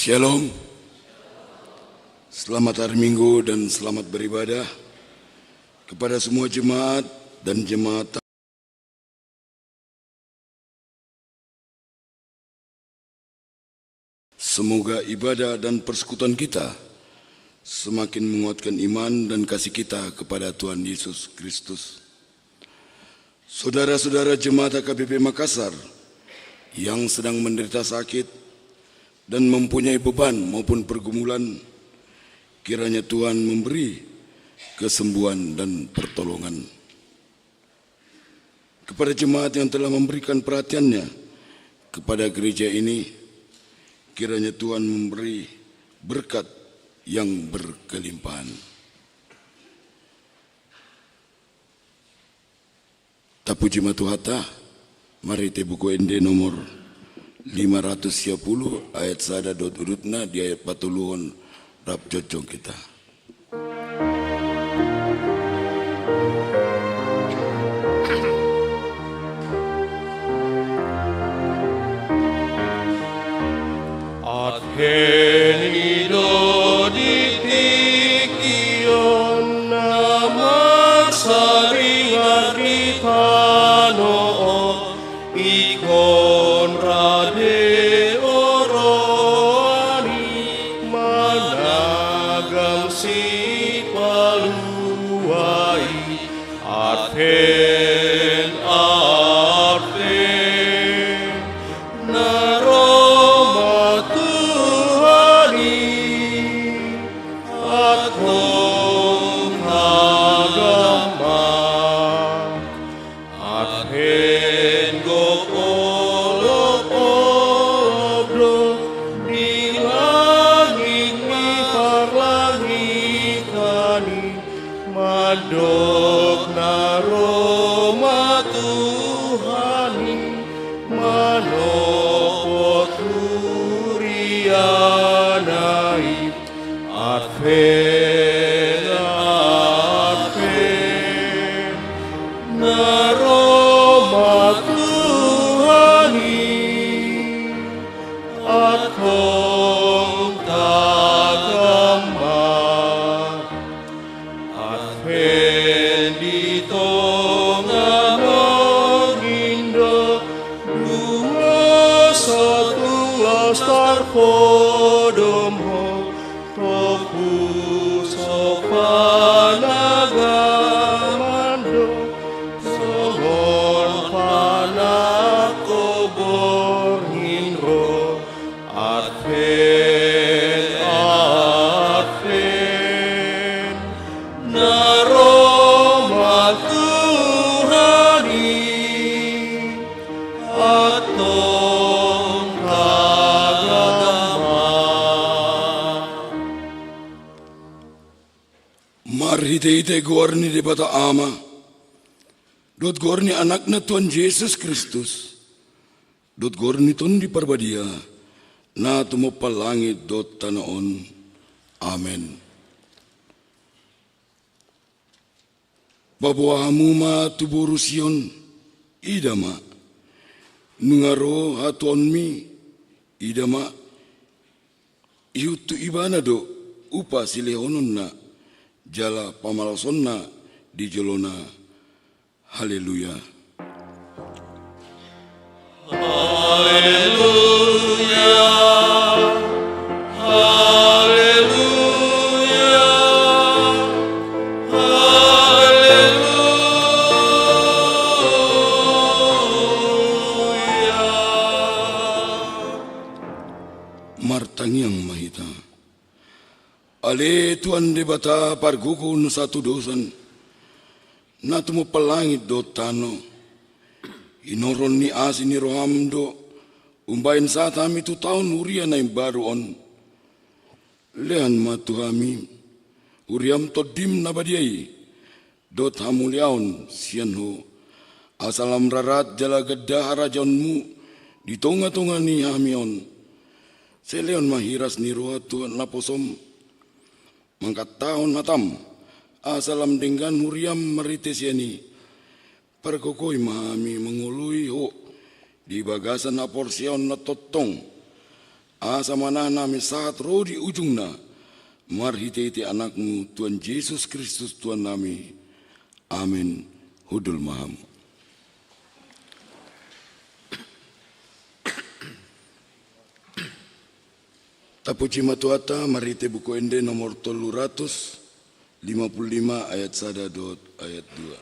Shalom. Selamat hari Minggu dan selamat beribadah kepada semua jemaat dan jemaat. Semoga ibadah dan persekutuan kita semakin menguatkan iman dan kasih kita kepada Tuhan Yesus Kristus. Saudara-saudara jemaat HKBP Makassar yang sedang menderita sakit dan mempunyai beban maupun pergumulan, kiranya Tuhan memberi kesembuhan dan pertolongan. Kepada jemaat yang telah memberikan perhatiannya kepada gereja ini, kiranya Tuhan memberi berkat yang berkelimpahan. Tapuji matuhata, mari te buku ende nomor 510 ayat sada dot urutna di ayat patuluhon rap cocok kita. Adhenido ditikion nama saringan ditano ikon rade oroni managam si paluai Adhen naroma Tuhani Adhong agama Adhen gopolo di langit mi parlangitani madok naroma Tuhani manopo turianai Adven naroma Tuhani Adhong tagama Adven ditongan indo Lumas tarpodomho topu sopanagamando songon panakobornindro Adven naroma Tuhani Adhong agama. Mari ite gorni di bata ama, dot gorni anakna Tuhan Yesus Kristus, dot gorni ton di parbadia, na tumupal langit dot tanaon. Amen. Babuahamu ma tuburusion idama, nungaro hatonmi idama, iutu ibanado upa silehonon na jala pamalasonna di jolona. Haleluya. Haleluya, haleluya, haleluya. Martangiang mahita. Ale Tuhan debata pargukun satu dosan, na tumo palangit do tano, inoron ni asin ni roham do, umbayin sa tami tu taon urian na baru on. Lehan matuhami, uriam todim nabadiay, dot hamuliaon siyan ho, asalam rarat jala gada harajanmu, di tonga-tonga ni hamion. Seleon mahiras ni roha Tuhan laposom, mangkat tahun hatam, asalam dengan huriam merites yani, perkokoi mahami mengului ho, di bagasan aporsion na totong, asa mana nami saat roh di ujungna, marhiteti anakmu Tuhan Yesus Kristus Tuhan nami. Amin. Hudul maham. Tapuji matuata marite buku ende nomor 355 ayat 1 dot ayat 2.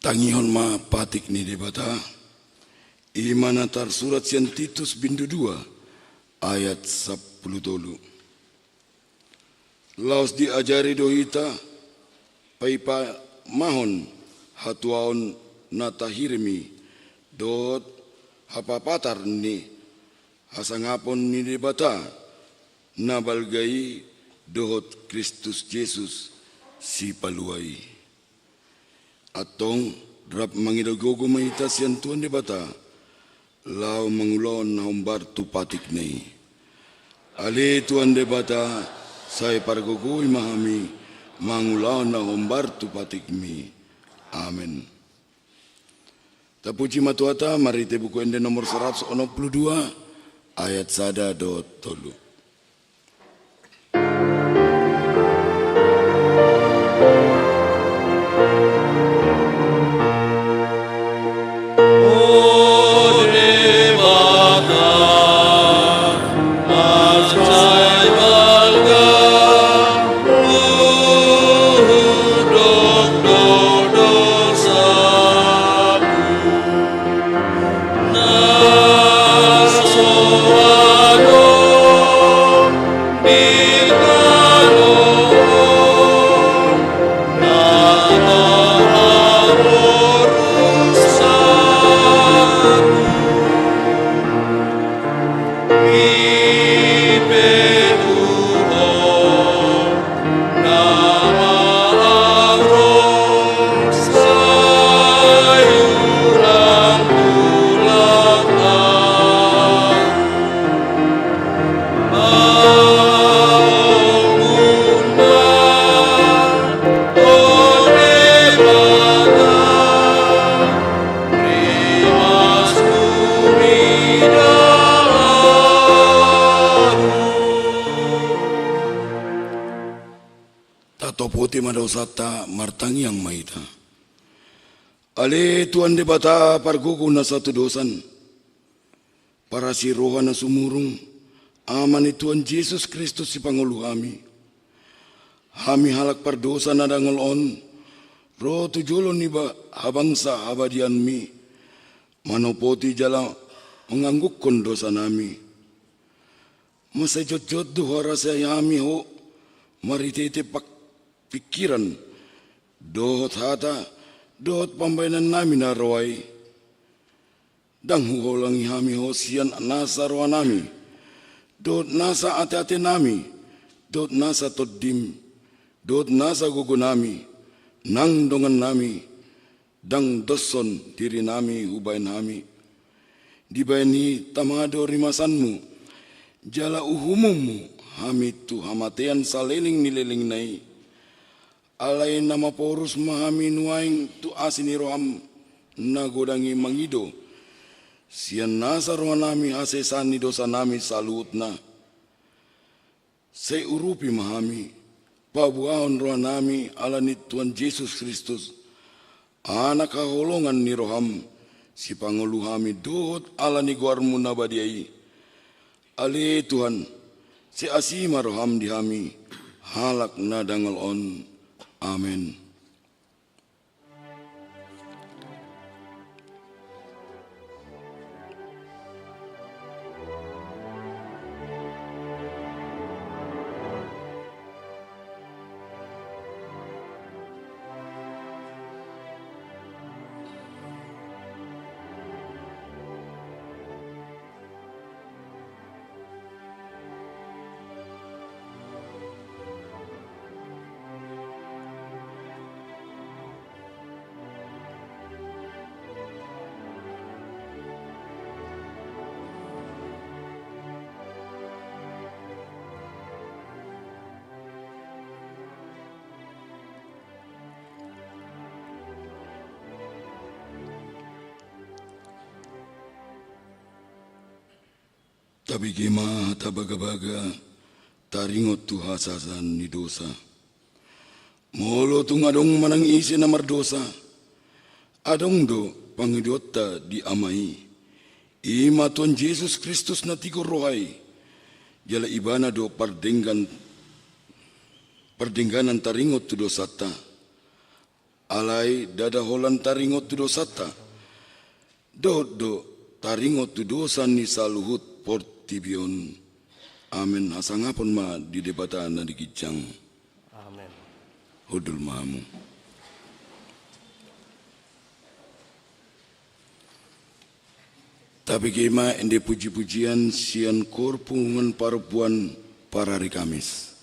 Tangihon ma patik ni debata imanatar surat sian Titus bindu 2 ayat 10 tolu. Laos diajari dohita paipa mahon hatuaon natahirmi dot hapapatar ni hasangapon ni debata nabalgai dohot Kristus Yesus si paluai. Atong drap mangidagogo mahita siyan tuan debata lao mangulon na humbar tu patik nei. Ali tuan debata say pargogoy mahami mangulon na humbar tu patik mi. Amen. Tapuji matuata marite buku ende nomor 162 ayat 1 dot 3. Topoti madausata martangi yang maita. Ale tuan debata pargugu na satu dosan. Para si roha na sumurung. Amani Tuhan Yesus Kristus si Pangulu kami. Kami halak pardosa na dangolon. Ro tujulon niba habangsa abadian mi. Manopoti jala menganggukkan dosa nami. Masa jod-jod duhara saya yami ho. Maritete pak pikiran dohot hata dohot pambainan nami narawai dang hulangi hami hosian nasa roa nami dohot nasa ate-ate nami dohot nasa todim dohot nasa gugu nami nang dongan nami dang doson diri nami ubain nami dibaini tamado rimasanmu Jala uhumumu hami tu hamatean saleling nileling nai. Alai nama porus mahami nuaing tu asini roham nagodangi mangido. Sian nasa roha nami asesani dosa nami salutna. Seurupi mahami pabuahon roha nami alani Tuhan Yesus Kristus. Anak kaholongan ni roham si pangulu hami dohot alani guarmu nabadiai. Ale Tuhan si asima roham di hami halak nadangal on. Amin. Tapi gema tabaga-baga taringot tu hasasan ni dosa. Molo tu ngadong manang isi namar dosa. Adong do pangidota di amai. Ima Tuhan Yesus Kristus na tigo rohai. Jala ibana do pardengganan taringot tu dosata. Alai dada holan taringot tu dosata. Do taringot tu dosa ni saluhut portibion. Amin. Hasangapon ma di debatan na digijang. Amen. Hudul mamu. Tapi kema ende puji-pujian sian korpungan parpuan para hari Kamis.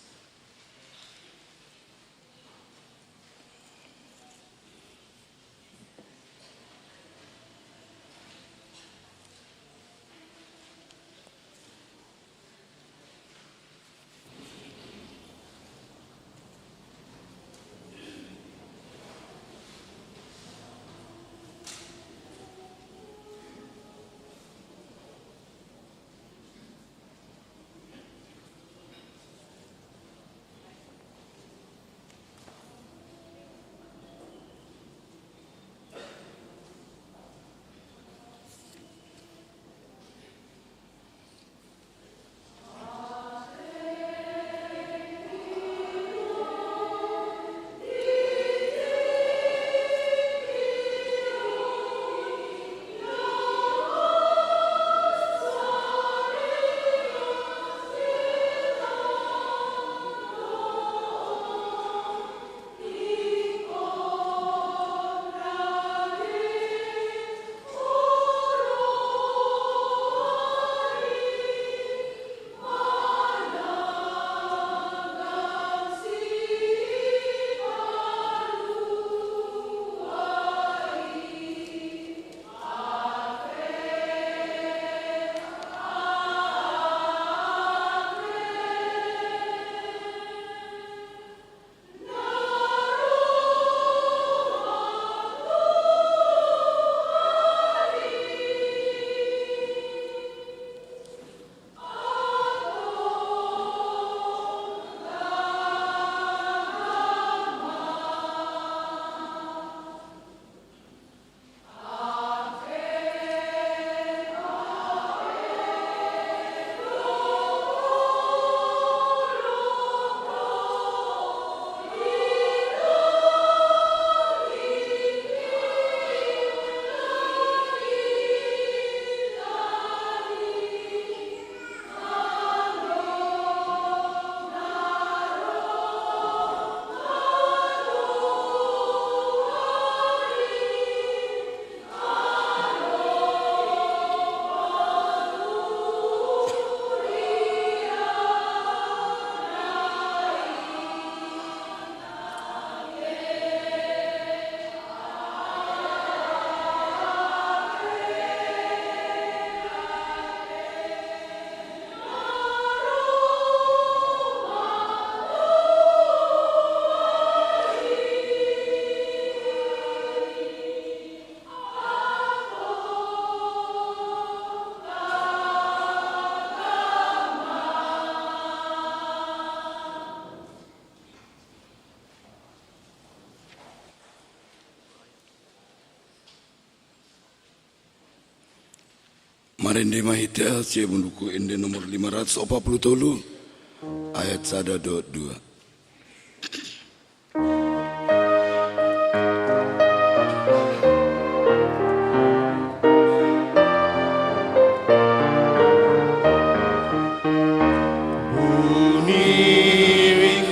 Marende mahita sia bunduku ende nomor 540 ayat 1-2.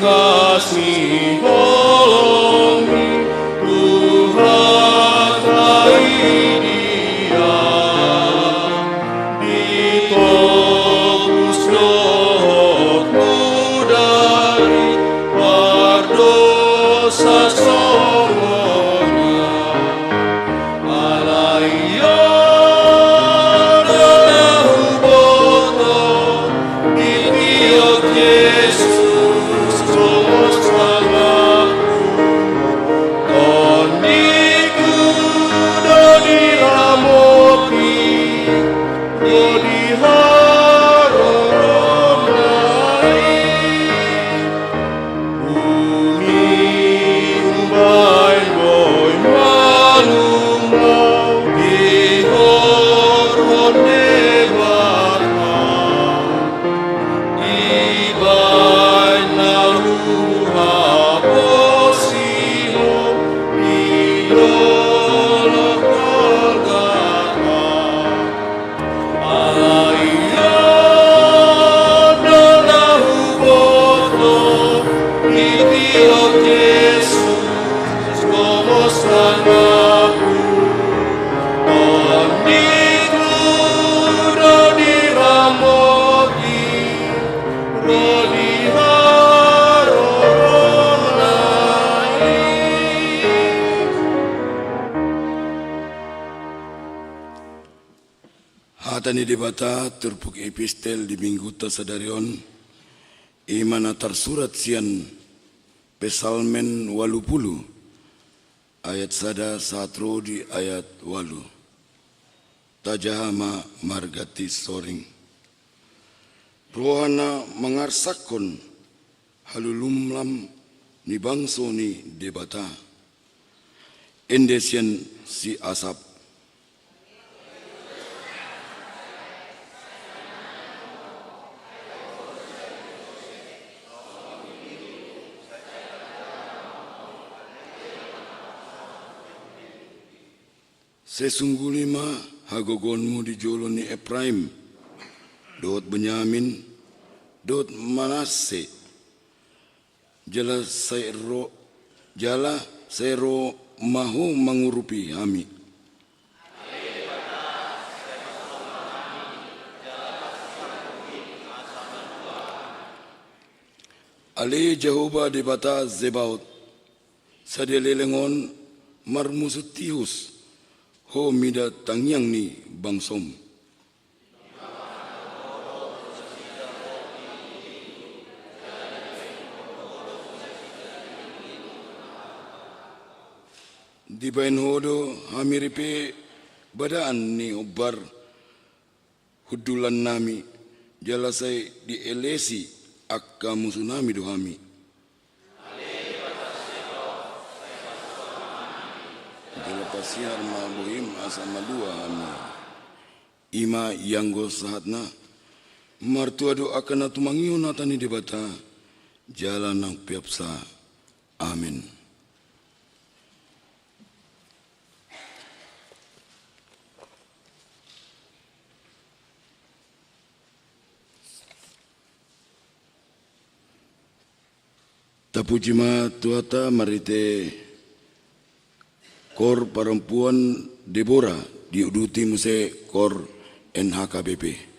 Kasih tolongi Tuhan hai dia ditebus dohotmu dari berdosa semuanya alaiya dalam boto itiok Yesus Hatani debata turpuk epistel di minggu tasadarion imana tersurat sian pesalmen 80 ayat 1 di ayat 8 tajahama margati soring rohana mengarsakon halulumlam ni bangso ni debata endesian si asap sesungguhnya hagogonmu di jolo ni Ephraim, dot Benyamin, dot Manase, jala sero mahu mengurupi hami. Ali Jehovah di bata Zebaot, sadelelengon marmusutius. Ho mida tangyang ni bangsom. Di bain hodo hamiripe badaan ni obar hudulan nami jalasai di elesi akka musunami dohami. Pasiar mabuhim asama dua hami ima yanggo sahatna martua doa kana tumangion natani debata jalan nang piapsa amin. Tapujima tuata marite Kor perempuan Deborah diuduti muse Kor NHKBP.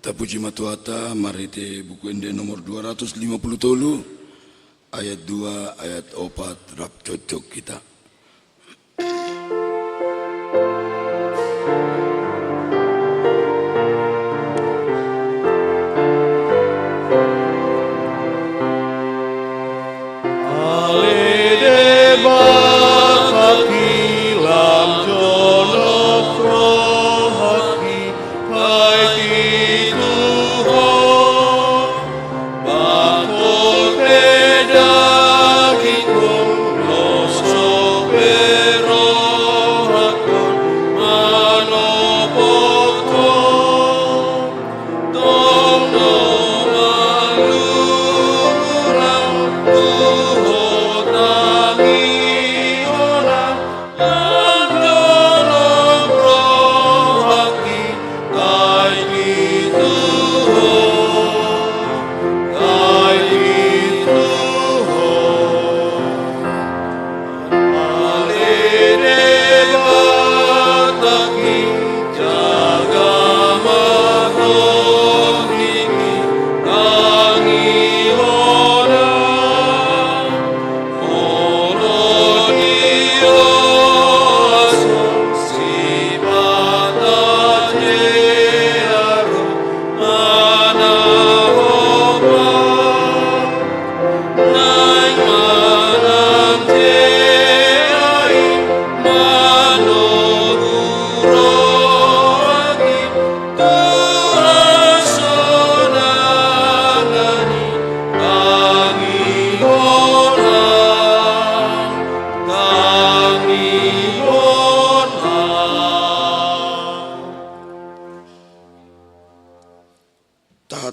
Tapuji matuata marite buku ende nomor 250 ayat 2 ayat 4 rap cocok kita.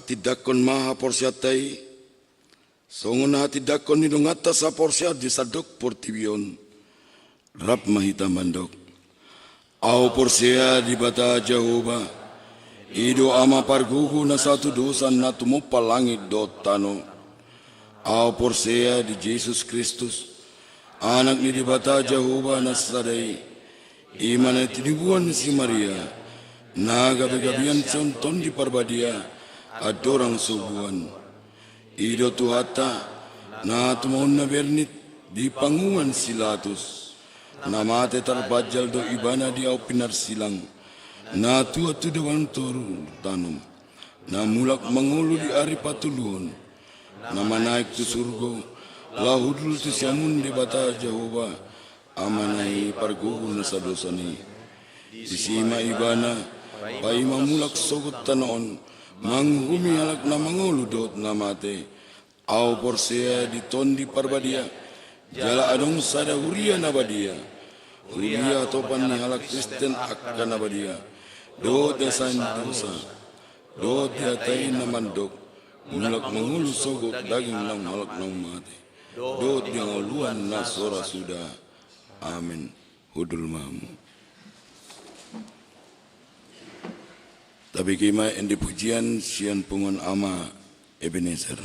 Tidakon maha porsiatai, songon hati dakon nidongata sa porsiat di sadok portibion, rap mahita mandok. Au porsia di bata Jehovah, ido ama pargugu na satu dosan na tumupa langit dotano. Au porsia di Yesus Kristus, anak ni di bata Jehovah na sadai, iman tinibuan si Maria, na gabi-gabian conton di parbadia, adorang subuhan ido tuhata na tumon na bernit di panguan silatus na mate tarbajal do ibana di au pinar silang na tua tu dewan toru tanum na mulak mangulu di ari patuluhon na manaik tu surgo lahudul tu siamun di bata Jehovah amanai pargugu na sadosani disima ibana paima mulak sogot tanaon manghumi halak na mangulu dot na mate au porsea di tondi parbadia jala adong sada huria na badia huria topan ni halak Kristen akan na badia dot desain dosa dot diatai na mandok mulak mangulu sogot daging nang halak nang mate dot yang aluan na sora sudah amin hudul mamu. Tapi kima endi pujian sian pungon ama Ebenezer.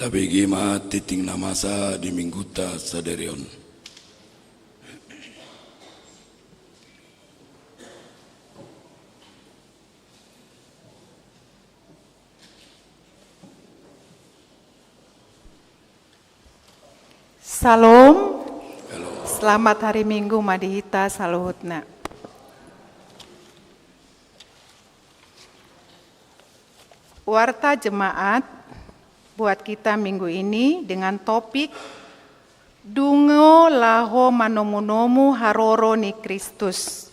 Tapi gima titing namasa di mingguta saderion. Salam, selamat hari Minggu Madihita Saluhutna. Warta jemaat buat kita minggu ini dengan topik Dungo laho manomu-nomu haroro ni Kristus.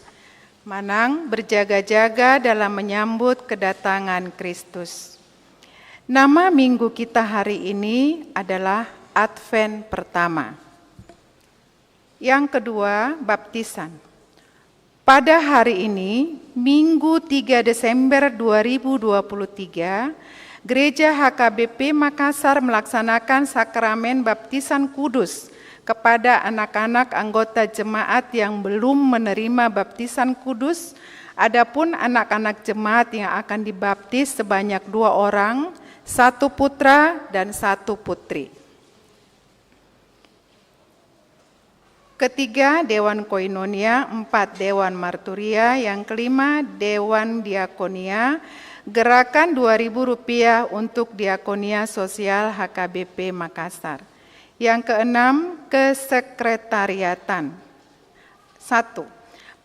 Manang berjaga-jaga dalam menyambut kedatangan Kristus. Nama minggu kita hari ini adalah Advent pertama. Yang kedua, baptisan. Pada hari ini, Minggu 3 Desember 2023, Gereja HKBP Makassar melaksanakan sakramen baptisan kudus kepada anak-anak anggota jemaat yang belum menerima baptisan kudus. Adapun anak-anak jemaat yang akan dibaptis sebanyak 2 orang, 1 putra dan 1 putri. Ketiga, Dewan Koinonia, 4, Dewan Marturia, yang kelima, Dewan Diakonia, gerakan Rp2.000 untuk Diakonia Sosial HKBP Makassar. Yang keenam, Kesekretariatan. 1.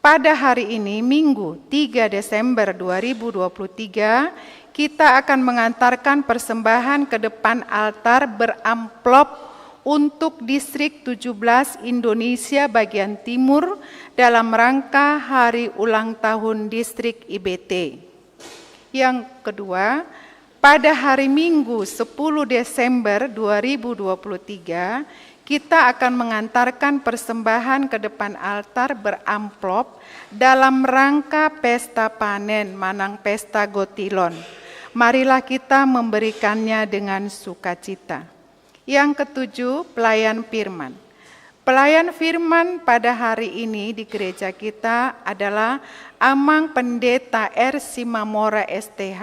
Pada hari ini, Minggu 3 Desember 2023, kita akan mengantarkan persembahan ke depan altar beramplop untuk Distrik 17 Indonesia bagian Timur dalam rangka Hari Ulang Tahun Distrik IBT. Yang kedua, pada hari Minggu 10 Desember 2023, kita akan mengantarkan persembahan ke depan altar beramplop dalam rangka pesta panen Manang Pesta Gotilon. Marilah kita memberikannya dengan sukacita. Yang ketujuh, pelayan firman. Pelayan firman pada hari ini di gereja kita adalah Amang Pendeta R. Simamora STH.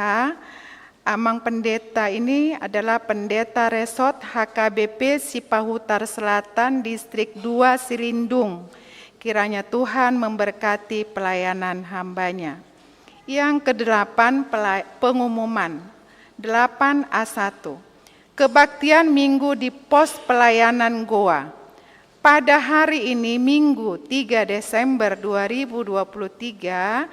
Amang Pendeta ini adalah Pendeta Resort HKBP Sipahutar Selatan Distrik 2 Silindung. Kiranya Tuhan memberkati pelayanan hambanya. Yang kedelapan, pengumuman 8A1. Kebaktian Minggu di Pos Pelayanan Goa. Pada hari ini, Minggu 3 Desember 2023,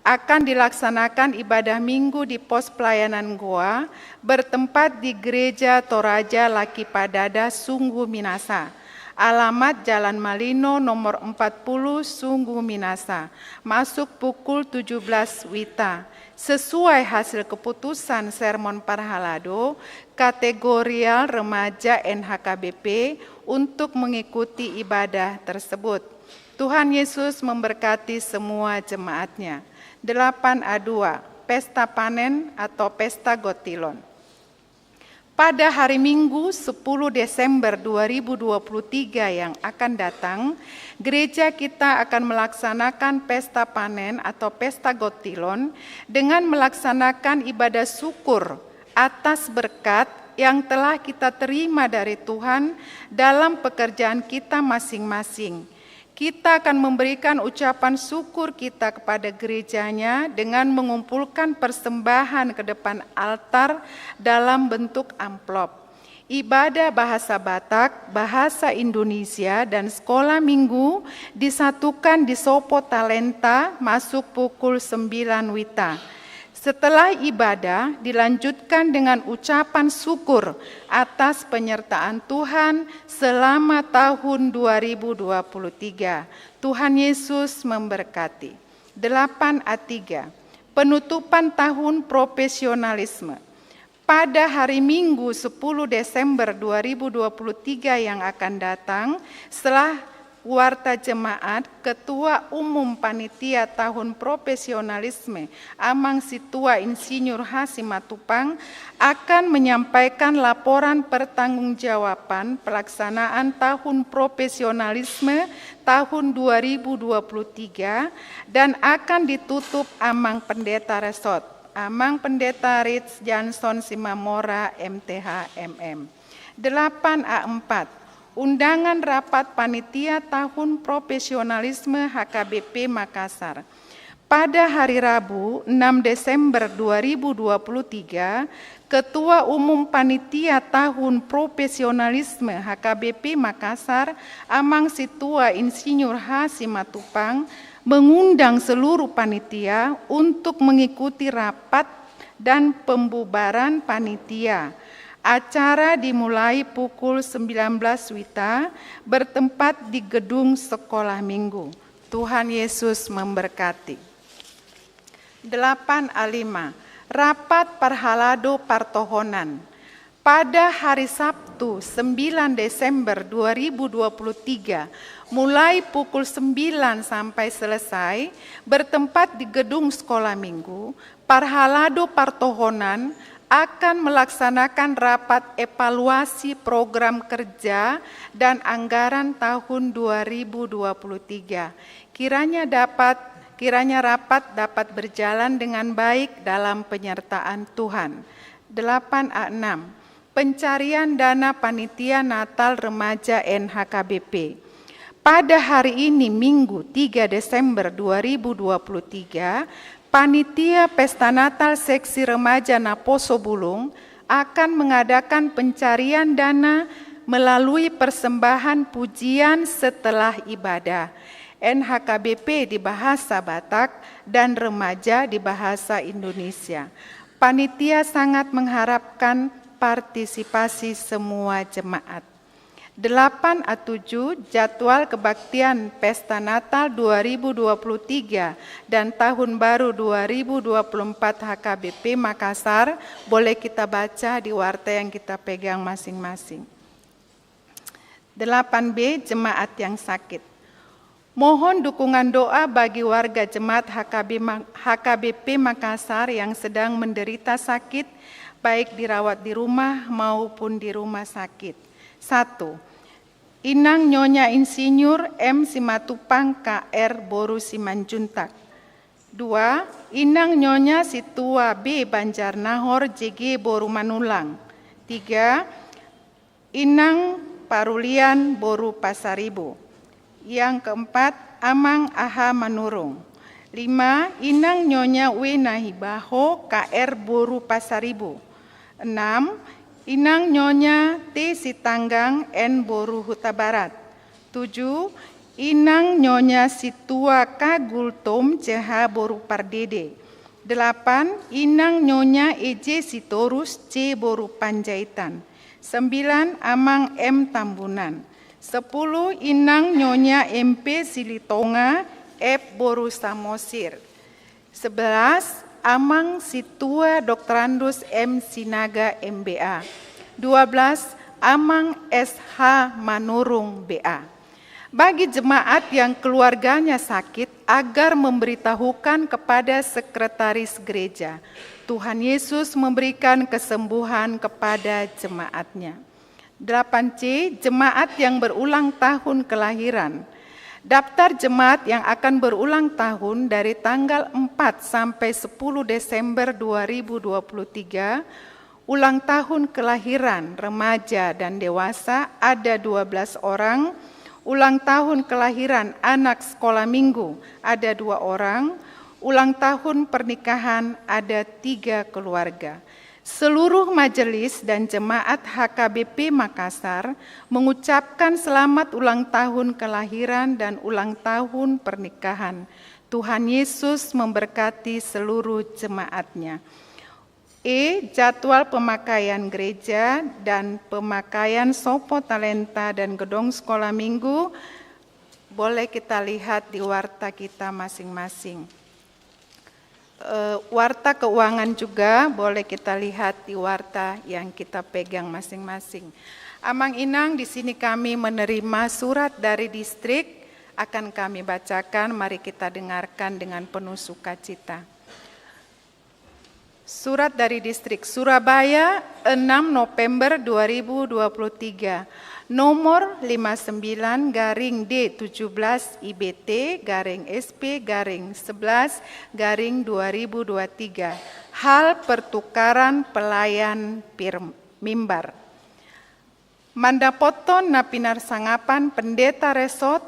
akan dilaksanakan ibadah Minggu di Pos Pelayanan Goa bertempat di Gereja Toraja Laki Padada, Sungguh Minasa. Alamat Jalan Malino nomor 40, Sungguh Minasa. Masuk pukul 17 WITA. Sesuai hasil keputusan Sermon Parhalado, kategorial remaja NHKBP untuk mengikuti ibadah tersebut. Tuhan Yesus memberkati semua jemaatnya. 8A2, Pesta Panen atau Pesta Gotilon. Pada hari Minggu 10 Desember 2023 yang akan datang, gereja kita akan melaksanakan pesta panen atau pesta gotilon dengan melaksanakan ibadah syukur atas berkat yang telah kita terima dari Tuhan dalam pekerjaan kita masing-masing. Kita akan memberikan ucapan syukur kita kepada gerejanya dengan mengumpulkan persembahan ke depan altar dalam bentuk amplop. Ibadah bahasa Batak, bahasa Indonesia, dan sekolah minggu disatukan di Sopo Talenta masuk pukul 9 WITA. Setelah ibadah dilanjutkan dengan ucapan syukur atas penyertaan Tuhan selama tahun 2023. Tuhan Yesus memberkati. 8A3, penutupan tahun profesionalisme. Pada hari Minggu 10 Desember 2023 yang akan datang, setelah Warta Jemaat, Ketua Umum Panitia Tahun Profesionalisme Amang Situa Insinyur H. Simatupang akan menyampaikan laporan pertanggungjawaban pelaksanaan Tahun Profesionalisme tahun 2023 dan akan ditutup Amang Pendeta Resort, Amang Pendeta Ritz Johnson Simamora MTH MM. 8A4. Undangan rapat panitia tahun profesionalisme HKBP Makassar. Pada hari Rabu 6 Desember 2023, Ketua Umum Panitia Tahun Profesionalisme HKBP Makassar, Amang Situa Insinyur H. Simatupang, mengundang seluruh panitia untuk mengikuti rapat dan pembubaran panitia. Acara dimulai pukul 19 WITA bertempat di gedung sekolah minggu. Tuhan Yesus memberkati. 8A5. Rapat Parhalado Partohonan. Pada hari Sabtu 9 Desember 2023, mulai pukul 9 sampai selesai, bertempat di gedung sekolah minggu, Parhalado Partohonan akan melaksanakan rapat evaluasi program kerja dan anggaran tahun 2023. Kiranya rapat dapat berjalan dengan baik dalam penyertaan Tuhan. 8A6. Pencarian dana panitia Natal Remaja NHKBP. Pada hari ini Minggu 3 Desember 2023, Panitia Pesta Natal Seksi Remaja Naposo Bulung akan mengadakan pencarian dana melalui persembahan pujian setelah ibadah. NHKBP di bahasa Batak dan remaja di bahasa Indonesia. Panitia sangat mengharapkan partisipasi semua jemaat. 8A7. Jadwal kebaktian Pesta Natal 2023 dan Tahun Baru 2024 HKBP Makassar boleh kita baca di warta yang kita pegang masing-masing. 8B. Jemaat yang sakit. Mohon dukungan doa bagi warga jemaat HKBP Makassar yang sedang menderita sakit, baik dirawat di rumah maupun di rumah sakit. 1. Inang Nyonya Insinyur M. Simatupang KR Boru Simanjuntak. 2. Inang Nyonya Situa B. Banjarnahor JG Boru Manulang. 3. Inang Parulian Boru Pasaribu. Yang keempat, Amang Aha Manurung. 5. Inang Nyonya W. Nahibaho KR Boru Pasaribu. 6. Inang Nyonya T. Sitanggang N. Boru Huta Barat. 7. Inang Nyonya Situa K. Gultom CH Boru Pardede. 8. Inang Nyonya EJ Sitorus C. Boru Panjaitan. 9. Amang M. Tambunan. 10. Inang Nyonya MP Silitonga F. Boru Samosir. 11. Amang Situa Doktrandus M. Sinaga MBA. 12. Amang SH Manurung BA. Bagi jemaat yang keluarganya sakit, agar memberitahukan kepada sekretaris gereja. Tuhan Yesus memberikan kesembuhan kepada jemaatnya. 8C. Jemaat yang berulang tahun kelahiran. Daftar jemaat yang akan berulang tahun dari tanggal 4 sampai 10 Desember 2023, ulang tahun kelahiran remaja dan dewasa ada 12 orang, ulang tahun kelahiran anak sekolah minggu ada 2 orang, ulang tahun pernikahan ada 3 keluarga. Seluruh majelis dan jemaat HKBP Makassar mengucapkan selamat ulang tahun kelahiran dan ulang tahun pernikahan. Tuhan Yesus memberkati seluruh jemaatnya. E. Jadwal pemakaian gereja dan pemakaian sopo talenta dan gedung sekolah minggu boleh kita lihat di warta kita masing-masing. Warta keuangan juga boleh kita lihat di warta yang kita pegang masing-masing. Amang Inang, di sini kami menerima surat dari distrik, akan kami bacakan, mari kita dengarkan dengan penuh sukacita. Surat dari distrik Surabaya 6 November 2023. Nomor 59-D17 IBT /SP/11/2023. Hal pertukaran pelayan mimbar. Mandapoton na pinarsangapan pendeta resort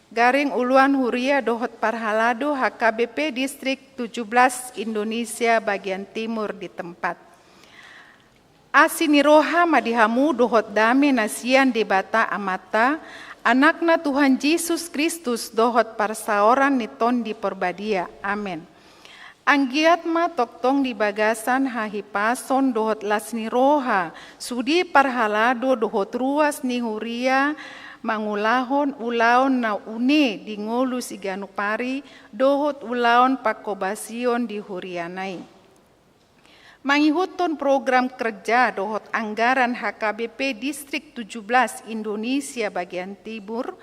garing uluan huria dohot parhalado HKBP Distrik 17 Indonesia bagian timur di tempat. Asiniroha madihamu dohot dame nasian debata amata anakna Tuhan Yesus Kristus dohot parsaoran niton di perbadia. Amin. Anggiat ma toktong di bagasan hahipason dohot lasni roha sudi parhalado dohot ruas ni huria mangulahon ulaon na une di ngolu siganupari dohot ulaon pakobasion di hurianai. Mangihuton program kerja dohot anggaran HKBP Distrik 17 Indonesia bagian timur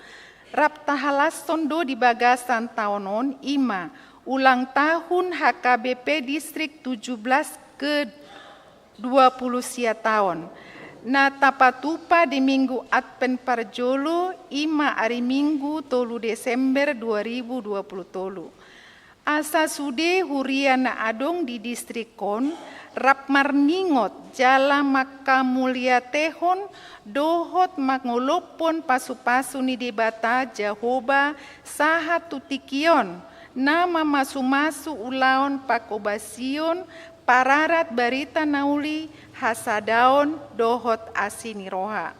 raptahalason do di bagasan taonon ima ulang tahun HKBP Distrik 17 ke 20 sia tahun. Na tapatupa di minggu Advent Parjolo ima hari Minggu 3 Desember 2020 tolu. Asa sude huriana adong di distrikon rap marningot jala makamulia tehon dohot mangolopon pasu-pasu ni debata Jehoba saha tutikion nama masu-masu ulaon pakobasion pararat barita nauli hasadaon dohot asiniroha.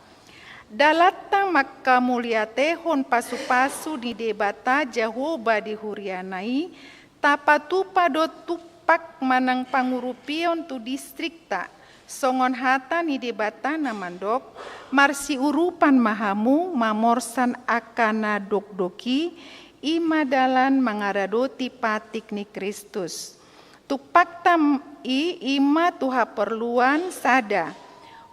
Dalatang makamulia tehon pasu-pasu di debata Jehoba di hurianai tapatupa do tupak manang pangurupion tu distrikta songon hata ni debata namandok marsi urupan mahamu mamorsan akana dokdoki ima dalan mangaradoti patik ni Kristus. Tupak tam ima tuha perluan sada.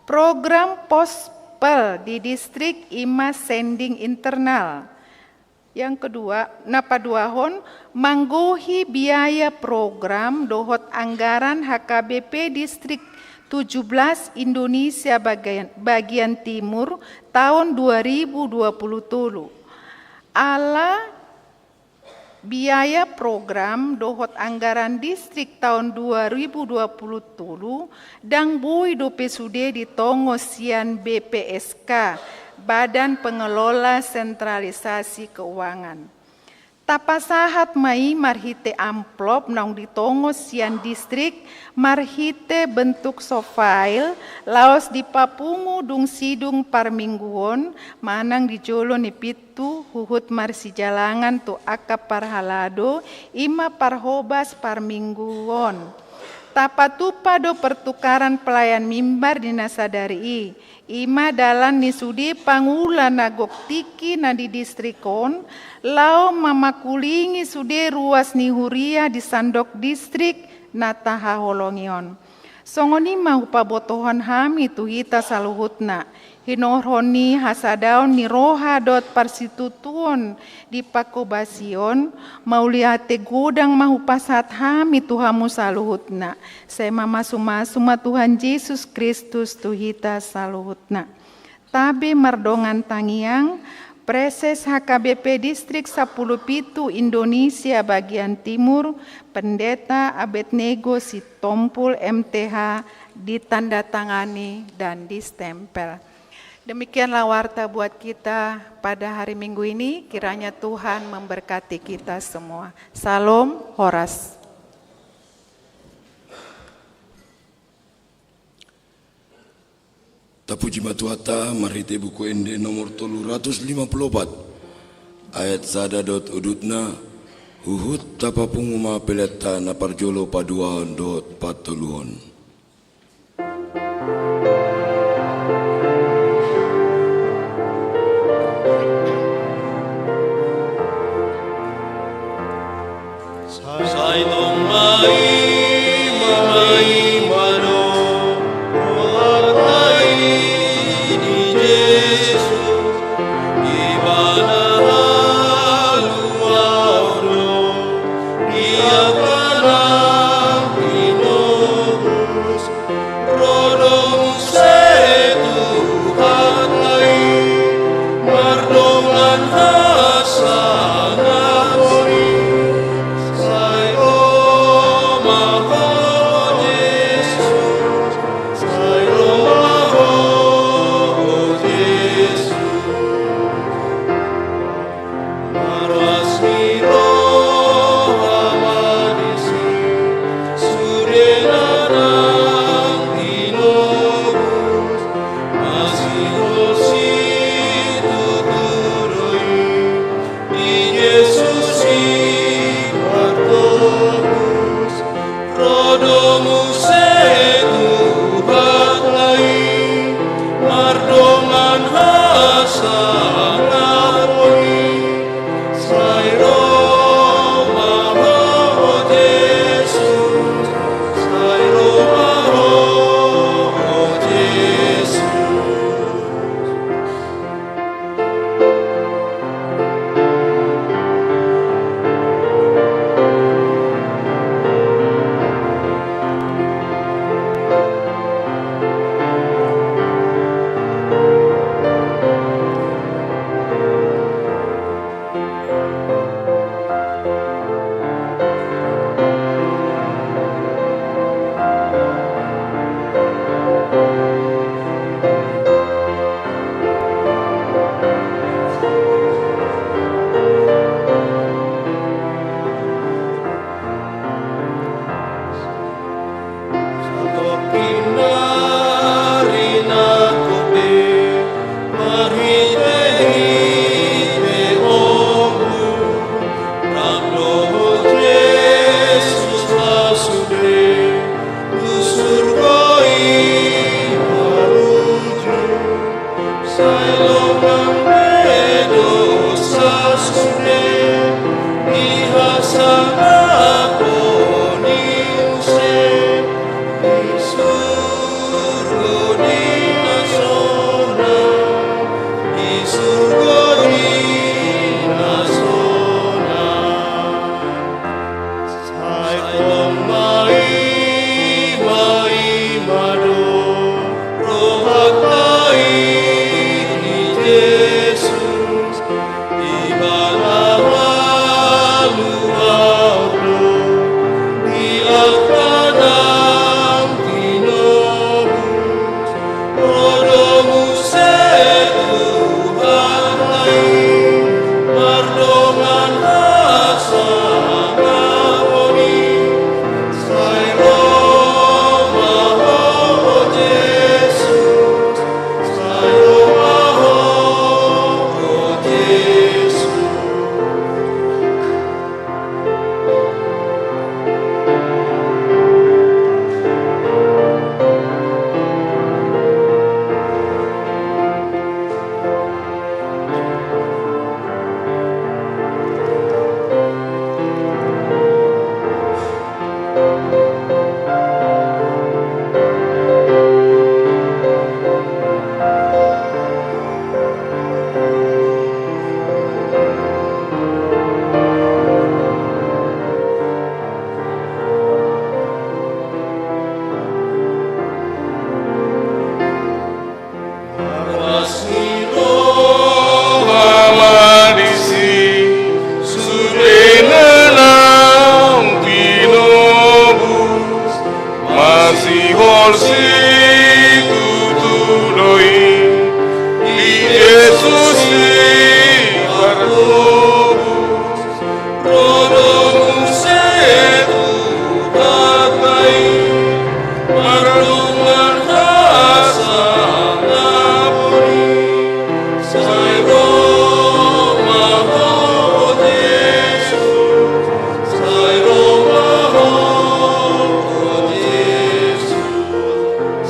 Program pospel di distrik ima sending internal. Yang kedua, napaduahon manggohi biaya program dohot anggaran HKBP Distrik 17 Indonesia bagian timur tahun 2020 tulu. Ala biaya program dohot anggaran distrik tahun 2020 tulu dang bui dope sude ditongo sian BPSK Badan Pengelola Sentralisasi Keuangan. Tapasahat mai marhite amplop nang ditongo sian distrik marhite bentuk sofail laos dipapungu dung sidung parmingguon manang dijolo ni pitu huhut marsi jalangan tu akap parhalado ima parhobas parmingguon. Tapatupa do pertukaran pelayan mimbar di nasadari ima dalan ni sudi pangula nagok tiki na di distrikon lao mamakulingi sude ruas ni huria di sandok distrik nataha holongion. Songoni mahupa botohan hami tuhita saluhutna hinorhoni hasadaon ni roha dot parsitutuon di pakobasion mauliate godang mahupasat hami tuhamu saluhutna sema masuma Tuhan Yesus Kristus tuhita saluhutna tabe mardongan tangiang Preses HKBP Distrik 10 Pitu Indonesia bagian timur Pendeta Abednego Sitompul MTH ditandatangani dan distempel. Demikianlah warta buat kita pada hari Minggu ini, kiranya Tuhan memberkati kita semua. Salam Horas. Tapuji matuhata marhite buku ende nomor 354 ayat sada dot udutna huhut tapapunguma peleta naparjolo paduan dot patuluhon. Saitong mai mano watai di Yesus gimana haluano dia kana pino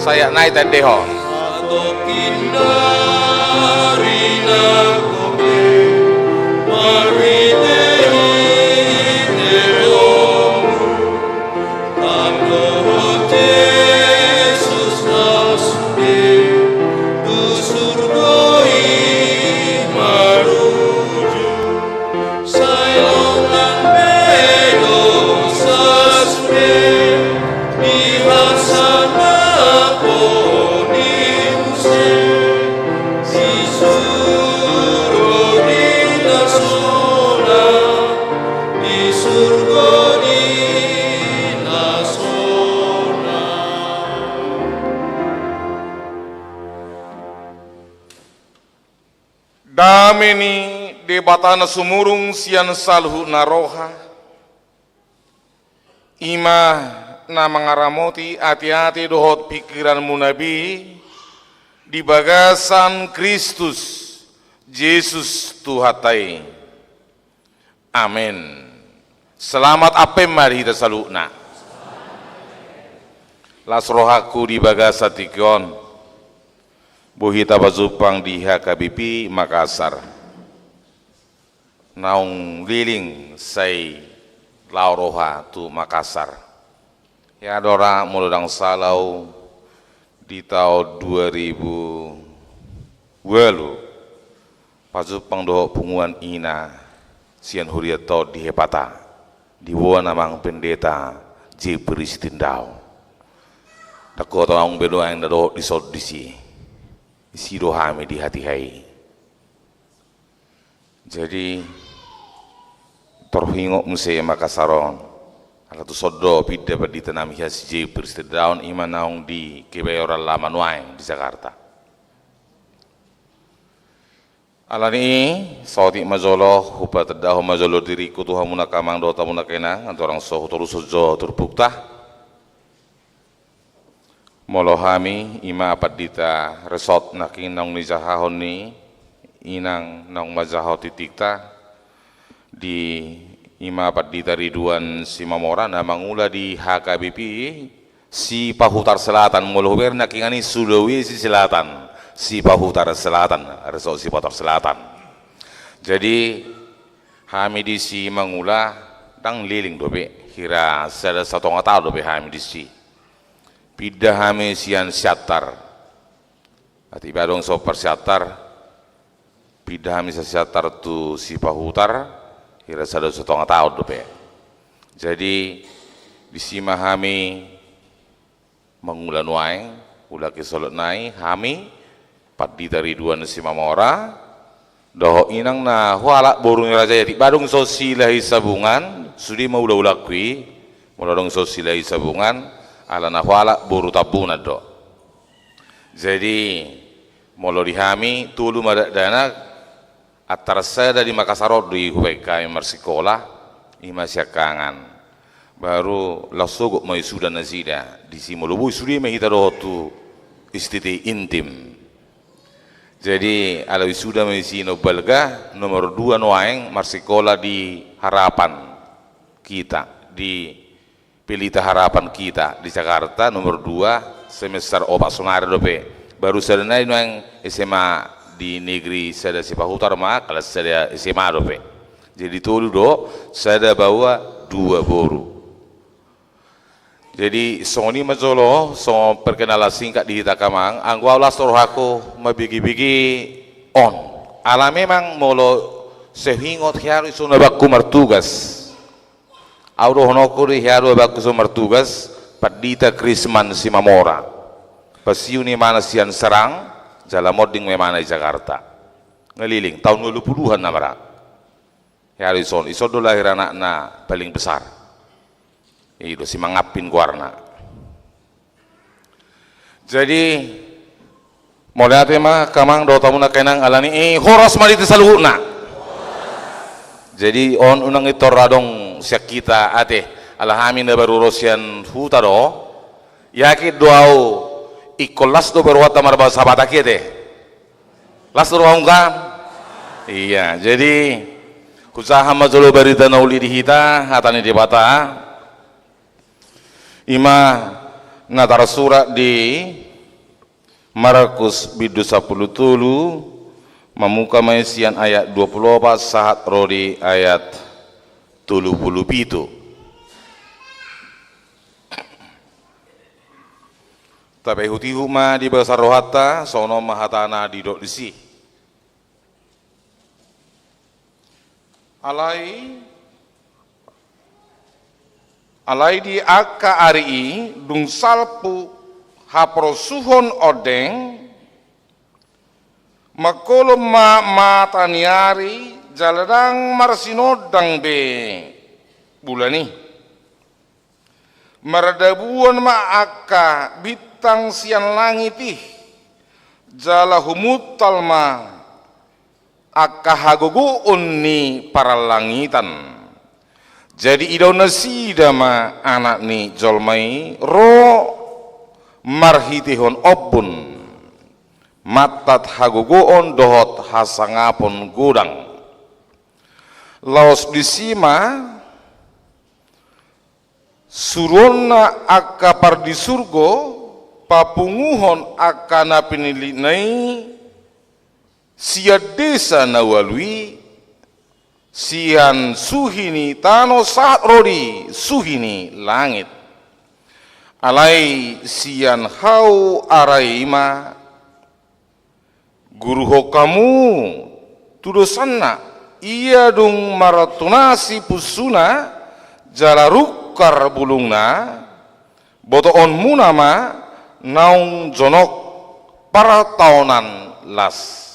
Saya naik dan deho. Dameni debatana sumurung sian salhu naroha ima na mangaramoti hati-hati dohot pikiranmu nabi di bagasan Kristus Yesus Tuhatai. Amin. Selamat apem mari kita saluna. Las rohaku di bagasa tikon. Buhita bazupang di HKBP Makassar. Naung liling say lauroha tu Makassar. Ya dora muludang salau di tahun 2000 walu. Pazupang doho punguan ina sian huriato di hepata. Di wana namang pendeta J. Peristindau. Dako taong bedoang dado di sodisi. Isi rohami di hati hai. Jadi terhingok muse Makassaron. Ala tu sodo pide di tanam hias J. Peristindau iman naung di Kebayoran Lama Nuai di Jakarta. Alani saudi majolo hupat daho majolo diri kutuha muna kamang dota muna kenang antorang soh torusojo turbukta. Molohami ima apadita resort naking nang nijahahon ni inang nang majahau titikta di ima apadita Ridwan Simamora na mangula di HKBP si Pahutar Selatan molohber nakingani Sulawesi Selatan Sipahutar Selatan, resort Sipahutar Selatan. Jadi kami di si mengula dang liling dobe kira sada 1 tahun dobe kami di si pindah kami sian syatar ati badong so persyatar pindah kami syatar tu Sipahutar kira sada 1 tahun dobe. Jadi di sima kami mengulan waeng ulah kisolot nai kami Padita Ridwan Simamora doh inang na huala borong raja yati badong so silahi sabungan sudi maula-ula kui muladong so silahi sabungan ala na huala boru tabungan do. Jadi molo di kami tulu madak dana atar saya di Makassar di kami marsikola ima siakangan baru lasogok mai sudah nazida di simolubu sudi mahita doh tu istiti intim. Jadi ala wisuda mesi no balga nomor 2 noaeng marsikola di harapan kita di Pelita Harapan kita di Jakarta nomor 2 semester opak sonare dope baru serenai noaeng SMA di negeri sada Sipahutar ma kelas sada SMA dope. Jadi tolu do sada bawa 2 boru. Jadi soni majolo so perkenalan singkat di Takamang anggo Allah suruh aku mabigi-bigi on ala memang molo sehingot hiaru suna bakku martugas audo honokuri hiaru bakku so martugas Padita Krisman Simamora pasiu ni mana sian Serang jalamoding memana di Jakarta ngeliling tahun 20-an namara hiaru ison isodo lahir anak na paling besar itu si mangapin warna. Jadi modal tema kamang do tamuna kenang alani horas mari tesaluhuna. Jadi on unang itu radong siak kita ate alhamin da baru rosian huta do yakit doau ikolas do berwata marba sahabat akite. Las do ka? Iya, jadi kusaha majolo barita nauli di hita hatani di bata ima natara surat di Markus bidu 10 tulu memuka maisian ayat 24 sahat rodi ayat 30 pitu. Tapi huti huma di besar rohata sono mahatana di dok disi. Alai di aka ari dung salpu haprosuhon odeng makolo mataniari jaladang marsinodang be bulani maradabuan ma aka bintang sian langitih jala humutal ma aka haguguun ni para langitan. Jadi idau nasida ma anak ni jolmai ro marhitihon obun matat haguguon dohot hasangapon gudang laos disima surona aka pardi surgo papunguhon akana pinilinai sia desa nawalui sian suhini tano saat rodi suhini langit alai sian hau araima guru hokamu tudosana iya dung maratunasi pusuna jalarukar bulungna botoon munama naung jonok para tahunan las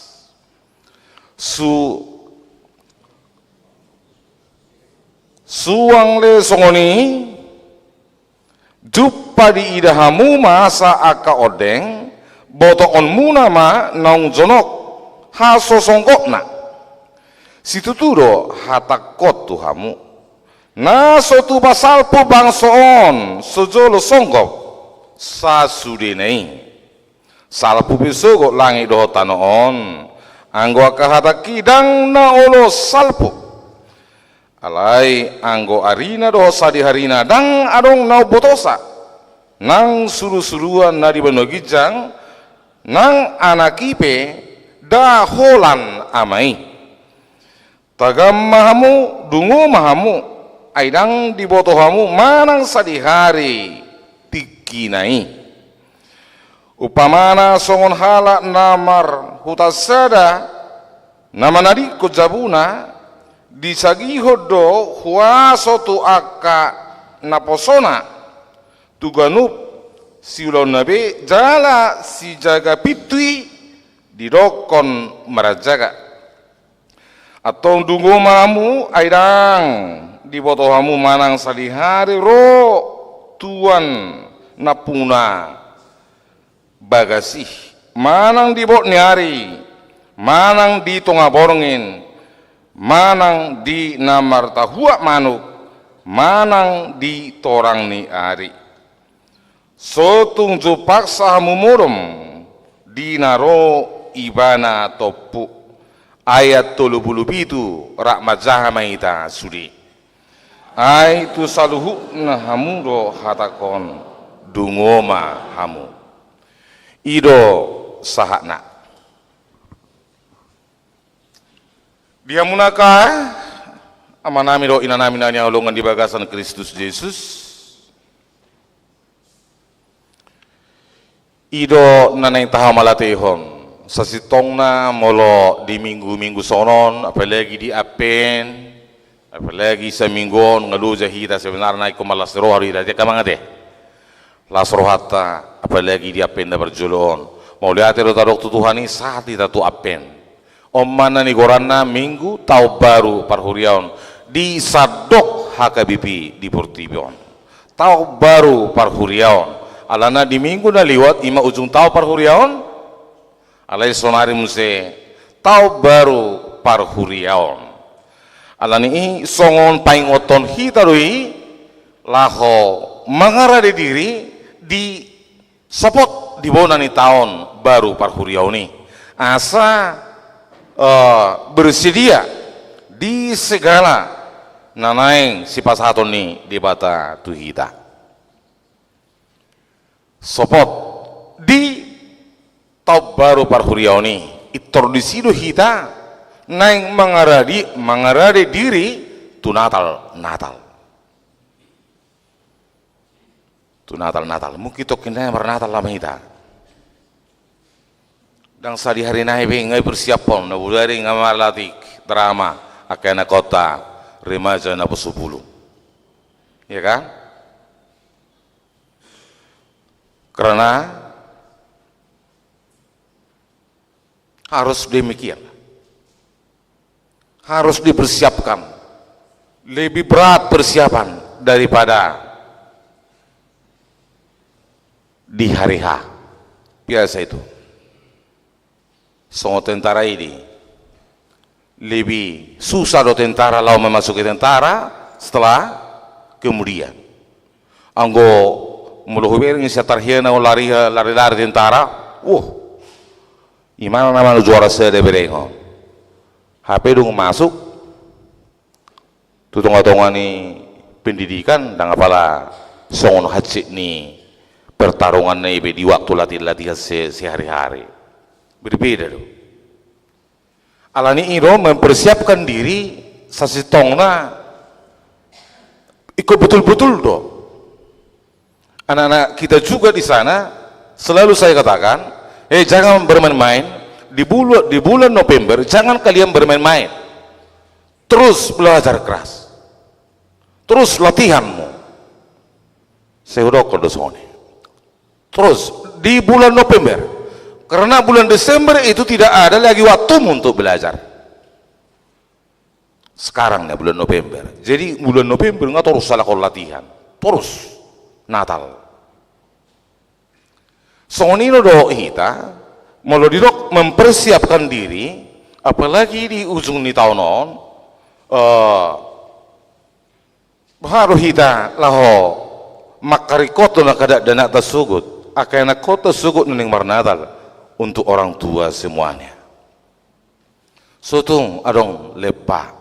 suang le songoni jupa di idahamu masa aka odeng botoon munama naung jonok haso songkokna situturo hatakot tuhamu na sotu basalpu bangsoon sojolo songkok sasudenei salpu besogo langit doho tanoon anggo aka hataki dang na olo salpu alai anggo arina dosa di harina dang adong nau botosa nang suru-suruan na di banogijang nang anakipe daholan amai tagam mahamu dungu mahamu aidang dibotohamu manang sadihari tikinai upamana songon hala namar hutasada namanadi kujabuna disagihodo huaso tu aka naposona tuganup siulon nabe jala si jaga pitui didokon merajaga atau dungu mamu aidang dibotohamu manang salihari ro tuan napuna bagasih manang dibot nyari manang di tongaborngin manang di namar tahua manuk manang di torang ni ari sotung jupaksa mumurum dinaro ibana topu ayat 37 rakmajaha maita sudi ai tu saluhu nahamuro hatakon dungoma hamu ido sahakna dia munakah amanami do inanami nanya olongan di bagasan Kristus Yesus ido nanay taha malatehon sasitongna molo di minggu-minggu sonon apalagi di apen apalagi sa minggon ngaluja hita sebenarnya ko malas rohari da kamang ade las rohata apalagi di apen da berjulon mau lihat ro tadok tutuhani saat ita tu apen omana ni goranna minggu tau baru parhuriaon di sadok hakabipi di Portibion tau baru parhuriaon alana di minggu na liwat ima ujung tau parhuriaon alai sonari muse tau baru parhuriaon alani songon paingoton hitarui laho mangarade diri di sopot di bonani tahun baru parhuriaoni asa bersedia di segala nanaing si pasaton ni di bata tuhita sopot di tau baru parhuriaoni itordisido hita naing mangarade diri tu natal mungkin tokinnya bernatal lama hita dan sadi hari naik ngai persiapan na budari ngamar latik drama akana kota remaja na pesupulu ya kan karena harus demikian harus dipersiapkan lebih berat persiapan daripada di hari H biasa itu songo tentara ini lebih susah do tentara lau memasuki tentara setelah kemudian anggo muluhubir ngisi tarhiana lari tentara imana nama juara sede berengo HP dung masuk tutung-tungan ni pendidikan dan apalah songon haji ni pertarungan ni di waktu latihan sehari-hari berbeda tuh. Alani iro mempersiapkan diri sasitongna ikut betul-betul doh. Anak-anak kita juga di sana selalu saya katakan, jangan bermain-main di bulan November, jangan kalian bermain-main. Terus belajar keras. Terus latihanmu. Saya udah kondosone. Terus di bulan November karena bulan Desember itu tidak ada lagi waktumu untuk belajar. Sekarang ya bulan November. Jadi bulan November nggak terus salah kalau latihan. Terus Natal. Sonino do kita melodidok mempersiapkan diri, apalagi di ujung ni tahunon, harus kita laho makarikoto na kada dana tasugut, akana kota sugut nuning marnatal. Untuk orang tua semuanya. Sotung adong lepa,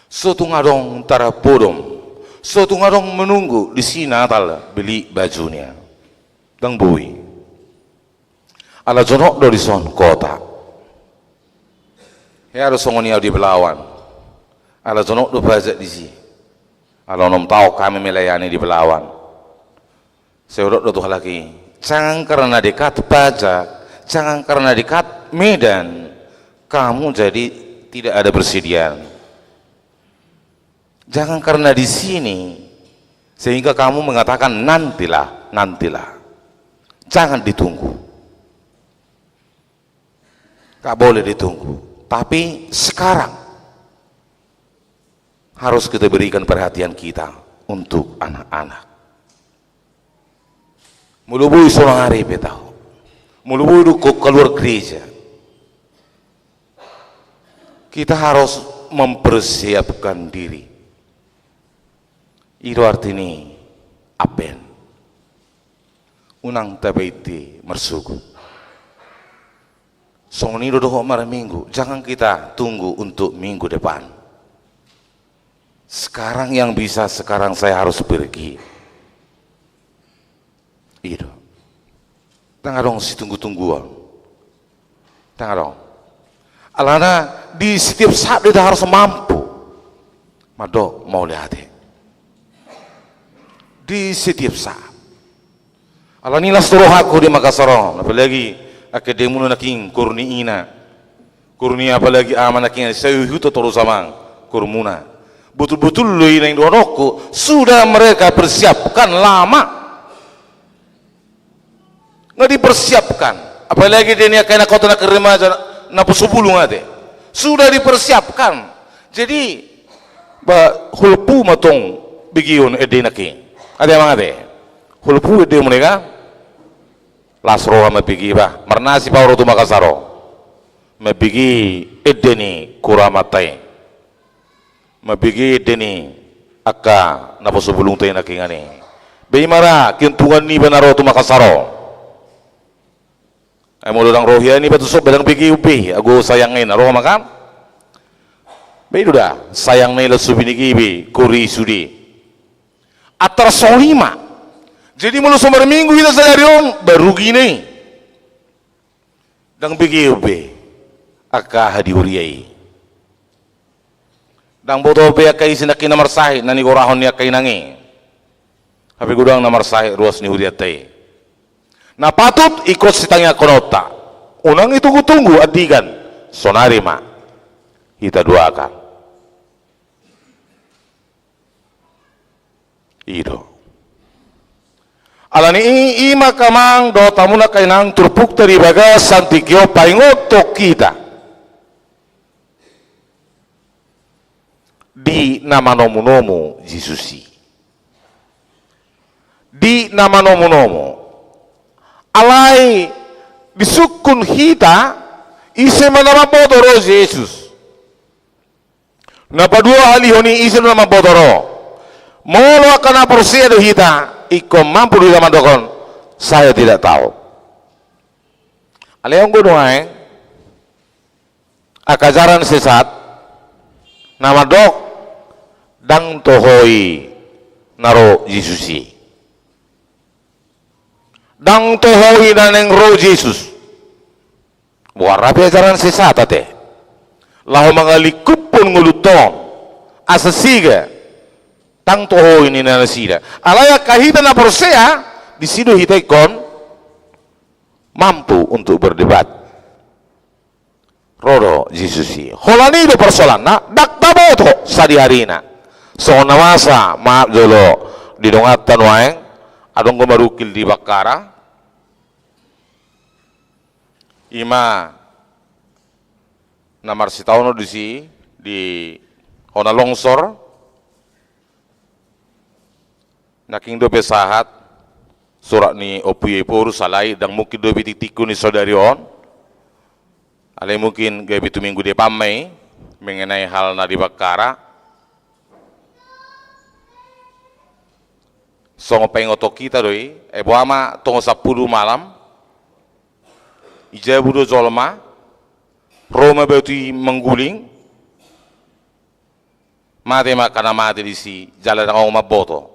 sotung adong tarapodom, sotung adong menunggu di sini Natal beli bajunya. Dang bui. Ala jonok do di son kota. Ya harus songoni di Belawan. Ala jonok do bajak di si. Ala nom tahu kami melayani di Belawan. Seudok do tuh lagi. Jangan karena dekat pajak, jangan karena dekat Medan, kamu jadi tidak ada persediaan. Jangan karena di sini sehingga kamu mengatakan nantilah, nantilah. Jangan ditunggu. Gak boleh ditunggu. Tapi sekarang harus kita berikan perhatian kita untuk anak-anak. Mulubui seorang hari tahu. Mulubui keluar gereja. Kita harus mempersiapkan diri. Itu artinya apen. Unang tabaiti mersuku. Songni dodo mar minggu. Jangan kita tunggu untuk minggu depan. Sekarang yang bisa, sekarang saya harus pergi. Itu. Tengah dong si tunggu-tungguan. Tengah dong. Alana di setiap saat kita harus mampu. Mado mau lihat. Di setiap saat. Alanilah seluruh aku di Makassar. Apalagi akademu naking kurniina. Kurnia apalagi aman naking sayuhu terus sama kurmuna. Betul-betul lu yang dorokku sudah mereka persiapkan lama. Nggak dipersiapkan, apalagi dia kena kota nak remaja napu sebulung ade sudah dipersiapkan. Jadi hulpu matong bigion ede naki ada yang ade hulpu ede mereka lasro ama bigi ba marnasi pauro tu Makassaro mabigi ede ni kuramatai mabigi ede ni akka napu sebulung tay naki ngani beimara kintungan ni banaro tu Makassaro. Ay mo lang rohya ni batusok badang bigi upi ago sayangin aro makam bedo dah sayang nila subinigibi kuri sudi atar solima jadi mulu sumber minggu kita sadarion baru gini dang bigi upi aka hadiuriai dang boto upi akai sinaki namar sahi nani gorahon ni akai nangi habi gudang namar sahi ruas ni huriatai. Nah patut ikut sitangnya konota. Unang itunggu-tunggu adigan. Sonarima. Kita doakan. Ido. Alani ima kamang do tamuna kainang turpuk teri baga santikyo paingoto kita. Di nama nomu-nomu Yesusi. Di nama nomu-nomu. Alai disukun kita ise manama bodoro Yesus. Napa dua hali honi ise nama bodoro. Molo akan aporsia do kita iko mampu di zaman dokon saya tidak tahu. Alai onggo doae akajaran sesat nama dok dang tohoi naro Yesusi. Dang tohoi dan yang roh Yesus warapi ajaran sesat ate lahu mangalikup pun ngulutong asasiga tang tohoi ni nanasida alaya kahita na persea di sido hita ikon mampu untuk berdebat rodo Yesusi holani do persoalan na dak baboto sadi harina so nawasa maaf jolo didongatan waeng adong gomarukil di Bakara ima namar si tauno di hona longsor naking do pesahat surat ni opuye poru salai dang mungkin do bititiku ni saudarion alai mungkin gabi tu minggu de pamai mengenai hal na di Bakara songo pengoto kita doi boama tongo 10 malam ija budo zolma Roma batu mengguling mati makana mati di si jalan ang maboto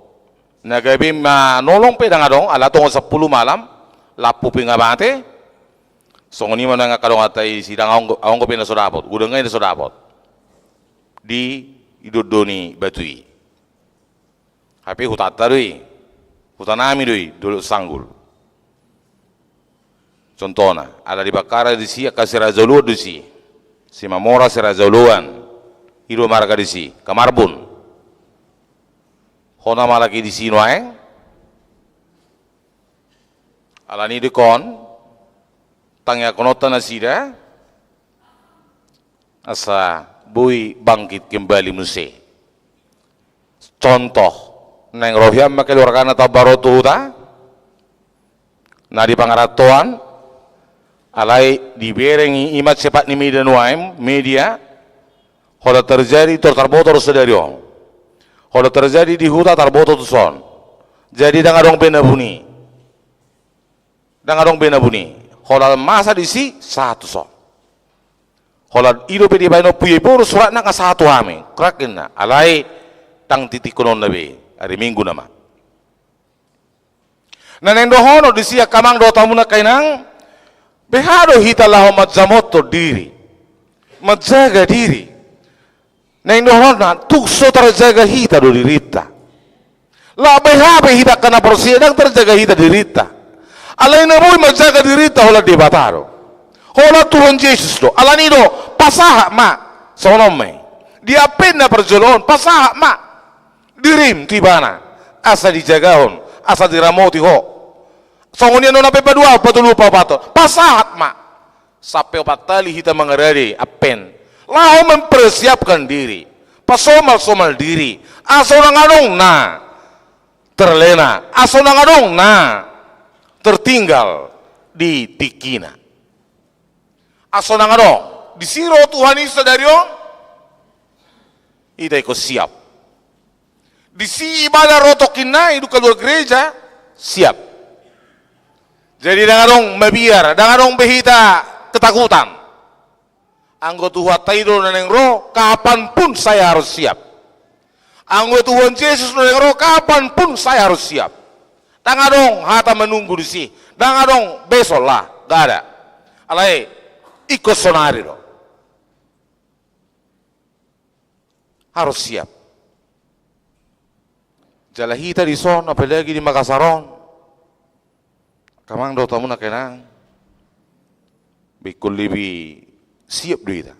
nagabi ma nolong pedang adong ala tongo 10 malam lapu pinga mati Songoni mana nga kadong atay sidang awang ko pinasodapot, udang ngay nasodapot. Di idodoni batui. Hapi hutatarui, hutanami dui dulu sanggul. Contohnya, ada di bakara di si akasira zolu di si mamora sira zoluan, hidu marga di si kamarbun. Hona malaki di si noeng, alani di kon. Tangya konota na sida asa bui bangkit kembali muse. Contoh neng rohyam makelurkan atau barotu huta na di pangaratoan alai diberengi imat sepat ni media hoda terjadi terbotor sedario hoda terjadi di huta terbotor tuson jadi dangadong benabuni holal masa di si satu so. Holal ido pedi baino puye pur surat na satu hame. Krakin na alai tang titik konon nabe hari minggu nama. Naneng dohono di si kamang do tamuna kainang behado hita laho madzamoto diri. Madzaga diri. Neng dohono tukso terjaga hita do dirita. La behabe hita kana persiadang terjaga hita dirita. Alay na mo'y magjaga dirita hola di bataro. Hola Tuhan Yesus do. Alani do pasaha ma sonom may. Diapin na perjolon pasaha ma. Dirim tibana. Asa dijagahon, asa diramoti ho. Songonya no nape padua patulupa pato. Pasahat ma. Sampai patali hita mengerade apen. Lahu mempersiapkan diri. Pasomal-somal diri. Aso nangadong na. Terlena. Aso nangadong na. Tertinggal di tikina. Aso nangano di siro Tuhan Yesus dario ita iko siap. Di si ibadah rotokina itu keluar gereja siap. Jadi dangadong mabiar, dangadong behita ketakutan. Anggo Tuhan taido naneng roh kapanpun saya harus siap. Anggo Tuhan Yesus naneng roh kapanpun saya harus siap. Dangadong hata menunggu di si. Dangadong besok lah, gak ada. Alai ikut sonari do. Harus siap. Jalahita di son, apalagi di Makassaron. Kamang do tamu nak kenang. Bikul lebih siap do ita.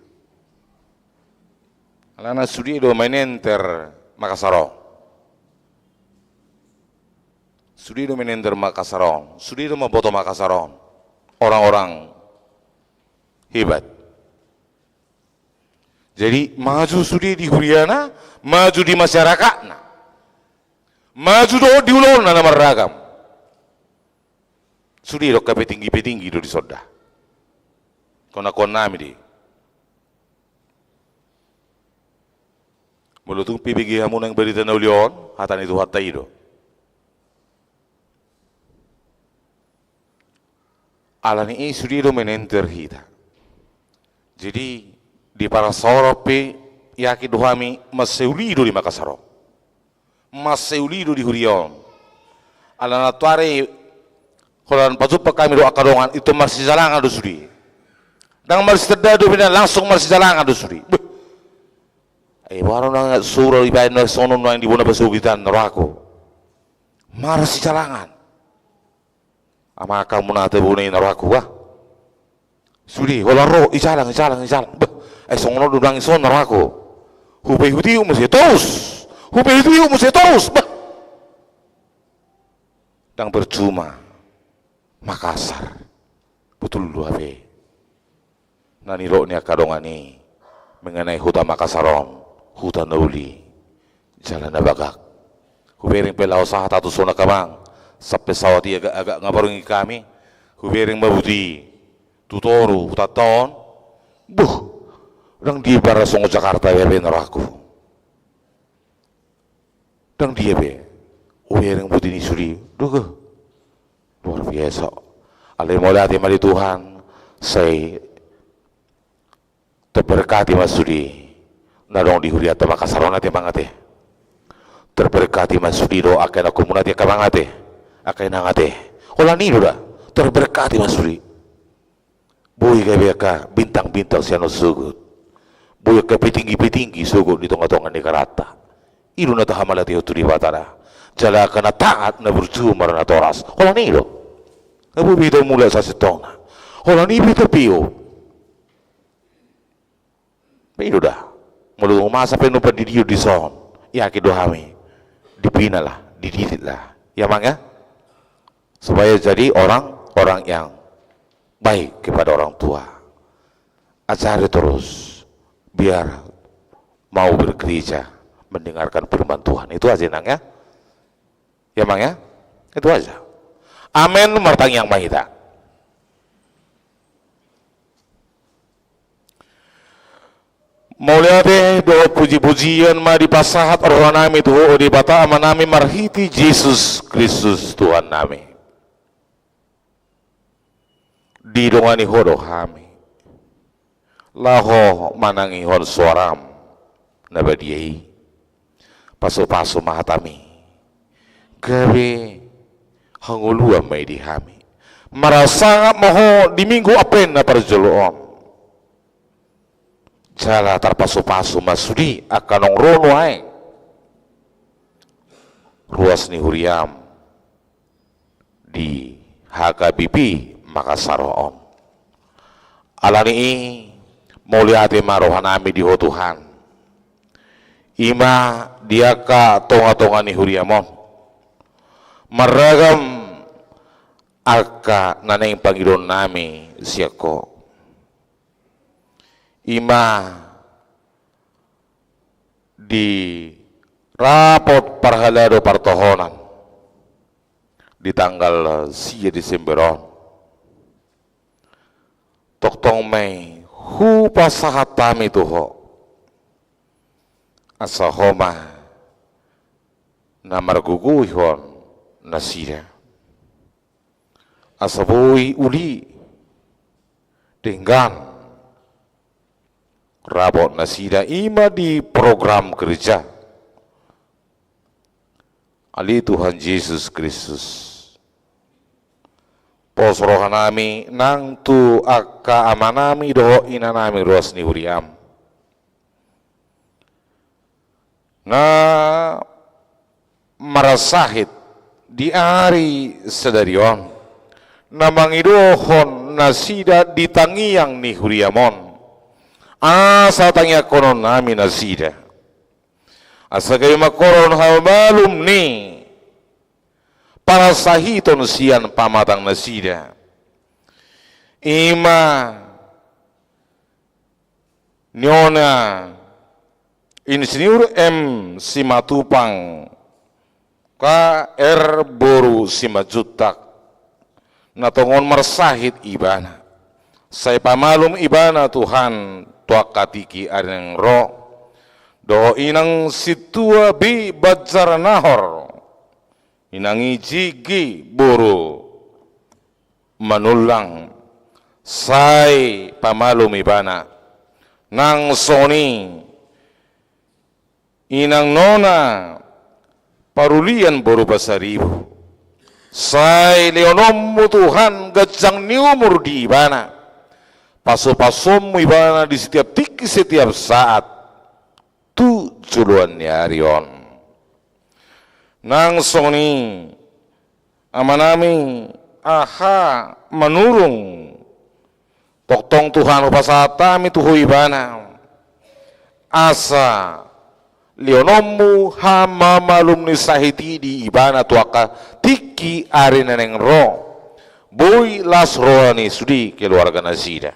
Alana sudi do menenter Makassaron. Sudido menender Makassaron, sudido memboto Makassaron, orang-orang hebat. Jadi maju sudi di Huriana, maju di masyarakatna, maju do di ulon na maragam. Sudi do petinggi do di soda. Kona nami di. Mulutung pibigi hamun yang berita na ulion, hatan itu hatai do. Alani sudiro menenter hita. Jadi di para sorope yaki dohami maseulido di Makassaro. Maseulido di Hurion. Alana tuare kolan pajupa kami do akadongan itu masih jalangan do sudi. Dang masih terdadu bina langsung masih jalangan do sudi. Baru nang surau ibain na sono nang di bona basugitan nerako. Masih jalangan. Ama kamu nate bunyi naraku wah. Sudi, wala ro ijalang. Songono dudang ison naraku. Hubei hutiu mesti terus. Dang percuma. Makassar. Betul lu abe. Nani ro ni akadongani mengenai hutan Makassaron, hutan Nauli, jalan Nabagak. Hubering pelau sah tatu sona kamang. Sampai sawati agak ngabarungi kami hubering mabuti tutoru taton dang dia bara songo Jakarta ya bener aku dang dia be hubering buti ni suri luar biasa alai molati mali Tuhan saya terberkati mas suri nadong di Huriata Makassaron ati mangate terberkati mas suri do akan aku munati kamangate akai nangate hola ni dah terberkati Mas Suri Boy ka bintang-bintang siya no sugod. Boy ka pitinggi-pitinggi sugod di tonga-tonga ni karata. Ilo na tahamalati o turibatara. Jala ka na taat na berjumar na toras. Hola nilo. Kabubito mula sa sitona. Hola ni bito piyo. Pero dah. Mulu umasa penuh pendidiu di son. Ya kido hami. Dipina lah, dididik lah. Ya mang ya. Supaya jadi orang yang baik kepada orang tua. Ajari terus biar mau bergereja, mendengarkan firman Tuhan. Itu aja nang ya. Ya mang ya. Itu aja. Amin martang yang mahita. Mulyade doa puji-pujian mari pasahat orang nami tuho di bata amanami marhiti Yesus Kristus Tuhan nami. Di dongani hodo kami. Laho manangi hon suaram nabadiai. Paso-paso mahatami. Gawe hanguluan may di kami. Marasangap moho di minggu apen na parjoloon. Jala tarpaso-paso masudi akanong rono ay ruas ni Huriam di HKBP Makasaroon. Alani mulyate marohan nami di Tuhan. Ima dia ka tonga-tonga ni Huriamon. Maragam aka nanay Panginoon nami siya ko. Ima di rapot parhalado partohonan di tanggal 10 Desemberon toktong may hupa sahatami tuho asa homa na marguguhon na sira asa buhay uli dengan rabot na sida ima di program kerja ali Tuhan Yesus Kristus posrohan nami nang tu akka amanami doho ina nami ruas ni Huriam na marasahit di ari sedarion na mangidohon na sida di tangiang ni Huriamon. Asa tanya konon nami nasida. Asa kayo makoron hamalum ni para sahiton siyan pamatang nasida. Ima nyona Insinyur M. Simatupang K.R. Boru Simajutak natongon marsahit ibana. Saya pamalum ibana Tuhan tuak katiki aring ro do inang situa bi bajar nahor inangi jigi buru manulang sai pamalum ibana nang soni inang nona parulian buru basaribu sai leonomu Tuhan gajang niumur di ibana paso-pasom ibana di setiap tiki setiap saat tujuan nyarion nang soni amanami aha menurung toktong Tuhan upasatami tuhu ibana asa leonomu hama malum ni sahiti di ibana tuaka tiki arena neng ro boy las roani sudi keluarga nasida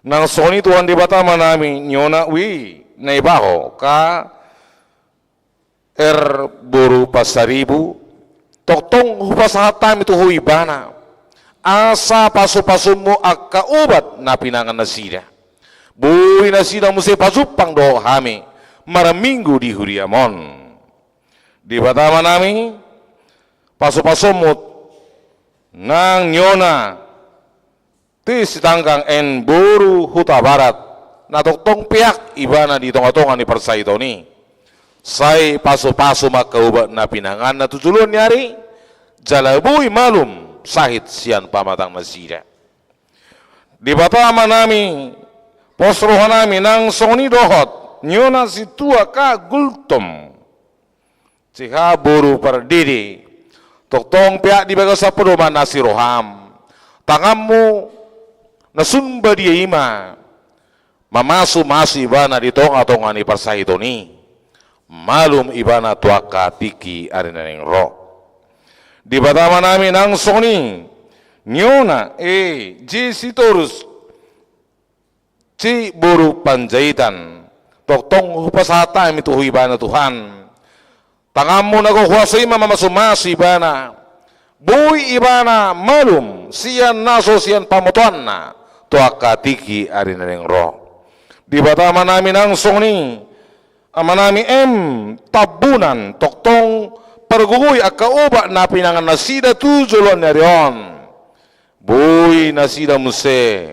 nang soni Tuhan di batama nami nyona wi naibaho ka buru pasaribu toktong hupasahatan itu huibana asa pasu-pasumu akka ubat na pinangan nasida buhi nasida musi pasupang do hami maraminggu di Huriamon di batama nami pasu-pasumut nang nyona ti sitanggang en buru huta barat na toktong pihak ibana di tonga-tonga ni persaitoni say paso-paso makaubat na pinangan na tujulun nyari jalabuy malum sahit siyan pamatang nasida Di batama nami, posroha nami nang soni dohot, nyona situa ka gultom. Ciha buru perdiri, toktong pihak di bagas pedoman nasi roham. Tanganmu nasumba dia ima, mamasu ibana di tonga-tongani persahitoni. Malum ibana tuaka tiki arinaneng ro. Di batama nami nang soni, nyona jesitorus ci buru panjaitan toktong hupasata itu ibana Tuhan. Tanganmu nakukuasai mamasumasu ibana bui ibana malum sian naso sian pamotuan na tuaka tiki arinaneng ro. Di batama nami nang soni amanami tabunan toktong perguguy akauba na pinangan nasida tujulon narion boy nasida muse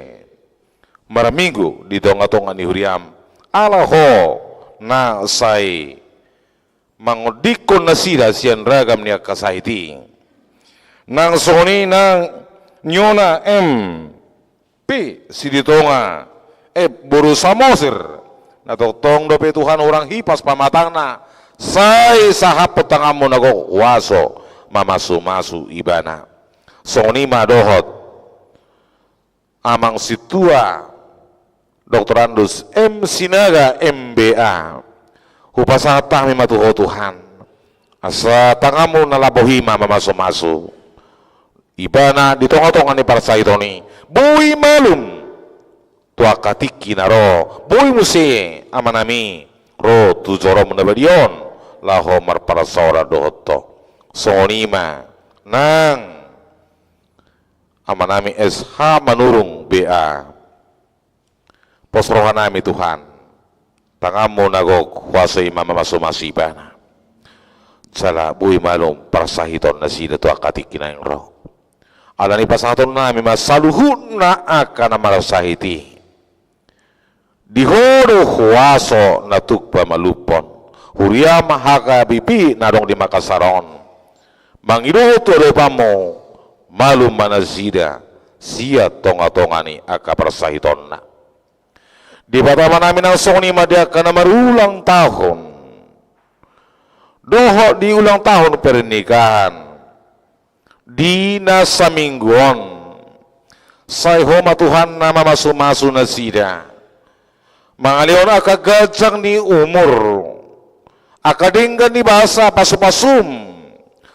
maramigo di tonga-tonga ni Huriam alaho na say mangodikon nasida siyan ragam niya kasahiti nang soni nang nyona p siditonga buru samosir na toktong dope Tuhan orang hipas pamatang na say sahap petangamu nago waso mamasu-masu ibana soni madohot amang situa Dr. Andus Sinaga MBA hupasata mi matuho Tuhan asa tangamu nalabohima mamasu-masu ibana di tonga-tonga ni parsaitoni bui malum tuaka tiki naro bui musi amanami ro tujoro munabadion laho marparasora dohoto sonima nang amanami SH manurung BA posrohan nami Tuhan tangamu nagok kuasai mamamasumasiba sala bui malum parasahiton nasida tu akati kinang ro alani pasahaton nami masaluhun na akan marasahiti dihodo huaso natukpa malupon Huriam haka bipi nadong di Makasaron mangido tu pamo malum manazida sia tonga-tongani aka persahitonna di batama namin ang soni madya kana marulang tahun doho di ulang tahun pernikahan di nasa mingguan say homa Tuhan na mamasu-masu na sida mangalion aka gajang ni umur akadenggan ni bahasa pasum-pasum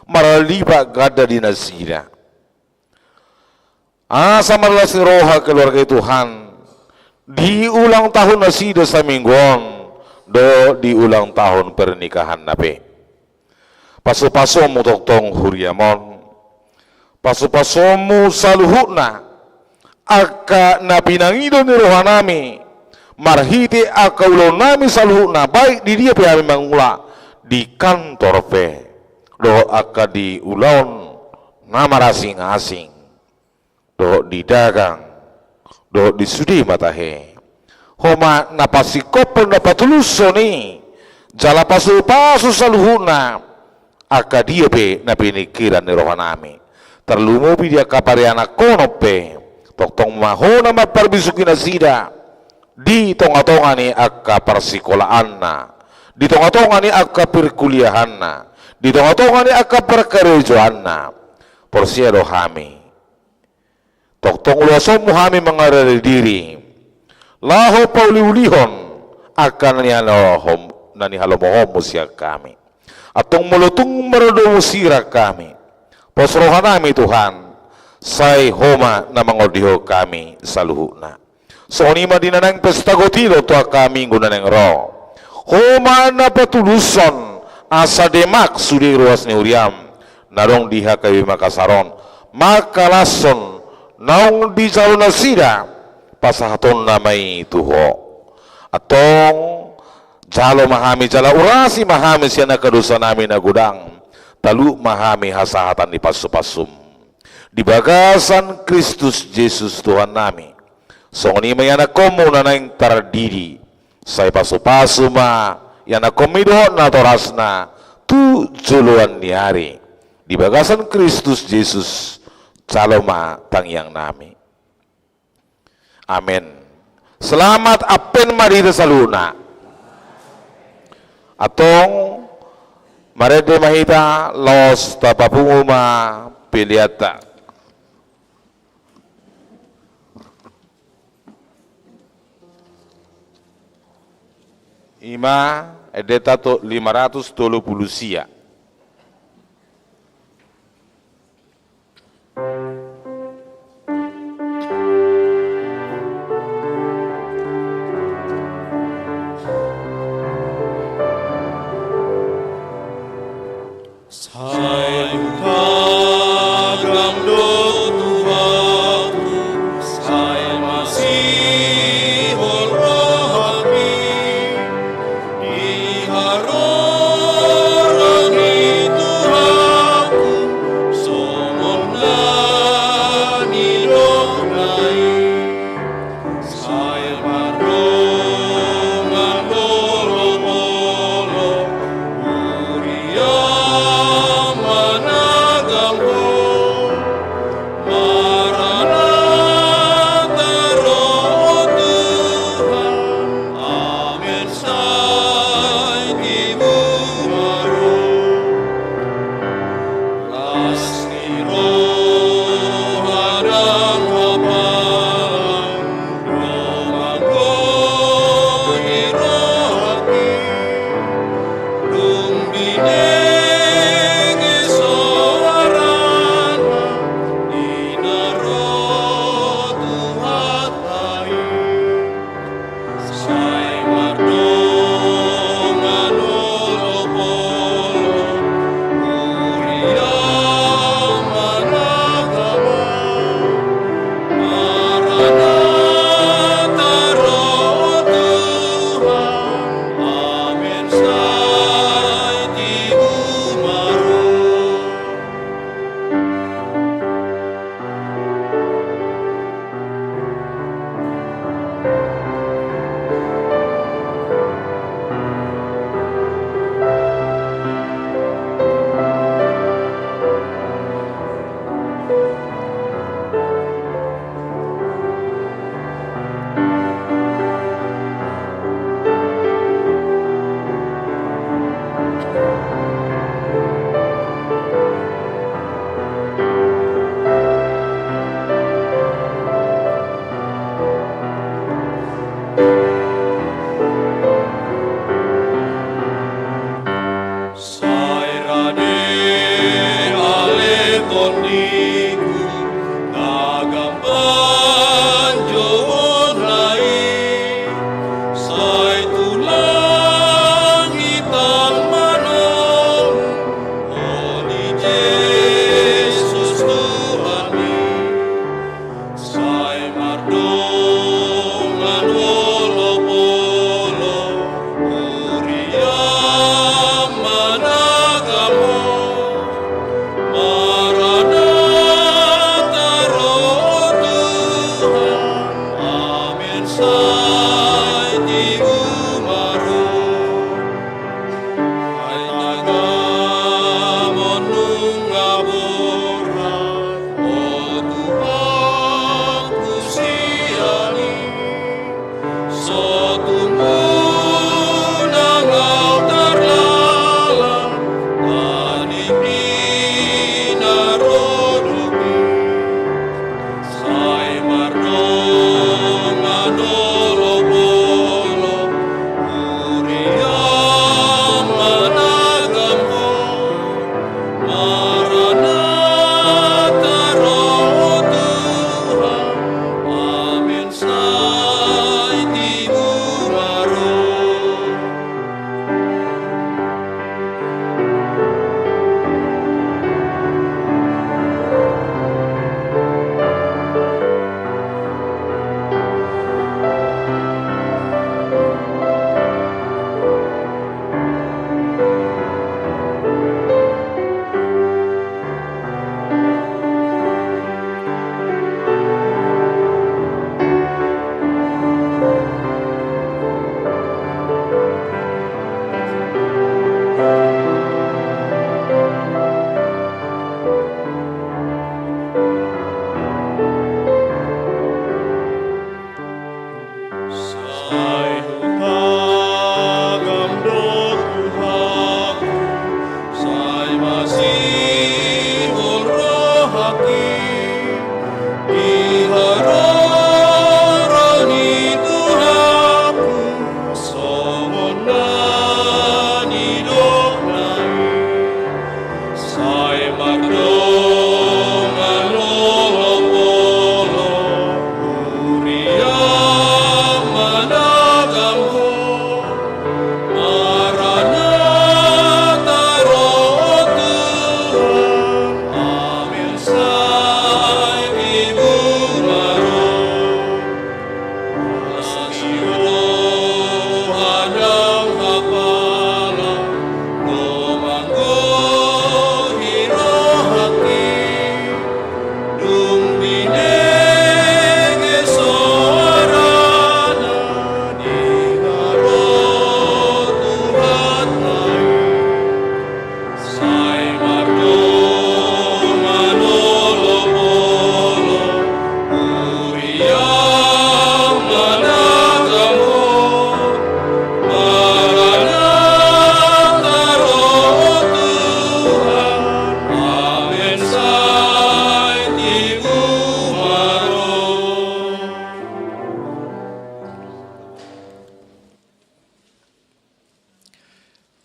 maraliba gada di nasida asa marlas ni roha keluarga Tuhan di ulang tahun nasida sa mingguan do di ulang tahun pernikahan nape pasu-pasum mo toktong Huriamon pasu-pasum mo saluhuna aka napinangido ni roha nami marhiti akaulon nami saluhuna baik di dia pihak mangula di kantor pe do aka di ulon nama asing-asing do di dagang do di sudi matahe homa napasikopon napatuluso ni jala pasu-pasu saluhuna aka dia pe napinikiran ni roha nami terlumubi dia kapariana kono pe toktong mahona maparbisuki na sida di tonga-tonga ni akka persikolahan na di tonga-tonga ni akka perkuliahan na di tonga-tonga ni akka perkerjaan na porsiado hami toktong ulosom hami mengarari diri laho pauliulihon akan nani halomohom musya kami atong mulutung merodo musira kami posrohan nami Tuhan say homa na mangodiho kami saluhuna soni madina nang pesta gotilo to kami gunaneng ro homa na patuluson asa demak sudi ruas ni Huriam narong diha kayu Makasaron makalason naong di jalo nasida pasahaton namay tuho atong jalo mahami jala urasi mahami siya nakadusa namin na gudang talu mahami hasahatan di pasu-pasum di bagasan Kristus Jesus Tuhan nami soni mayana komo na nang tardidi say pasu-pasu ma yana komido na toras na tu juluan niari di bagasan Kristus Jesus caloma tangyang nami Amin. Selamat apen marida saluna. Atong marede mahita los tapapunguma piliata. Ima edeta to 530 sia. Sai mardo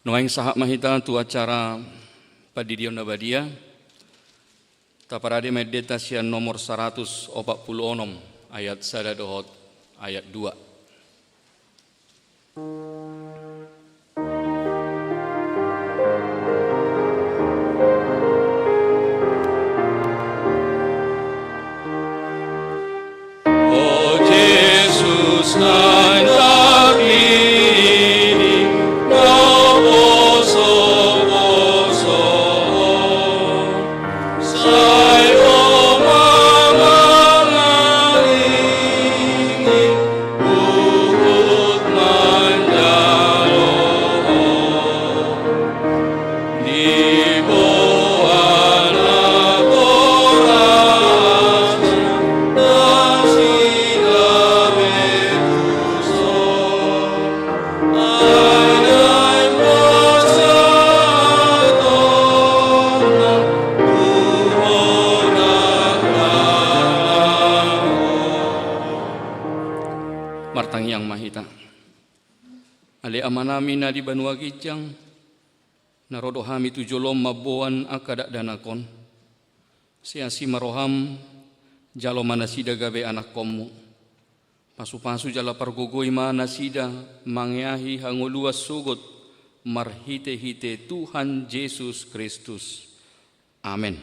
Noeng sahak mahita tu acara padidion nabadia taparade meditasian nomor 146 ayat 1 dohot ayat 2. Oh Jesus, nai takini, no boso boso, sai o mamangalini, bukut manjalo, di bawah Martang yang mahita ale amanami na di banua kijang narodo hami tu jolom maboan akadak danakon siasi maroham jalo manasida gabe anak komu pasu-pasu jala pargogoi manasida mangyahi hangoluas sugot marhite-hite Tuhan Yesus Kristus. Amin.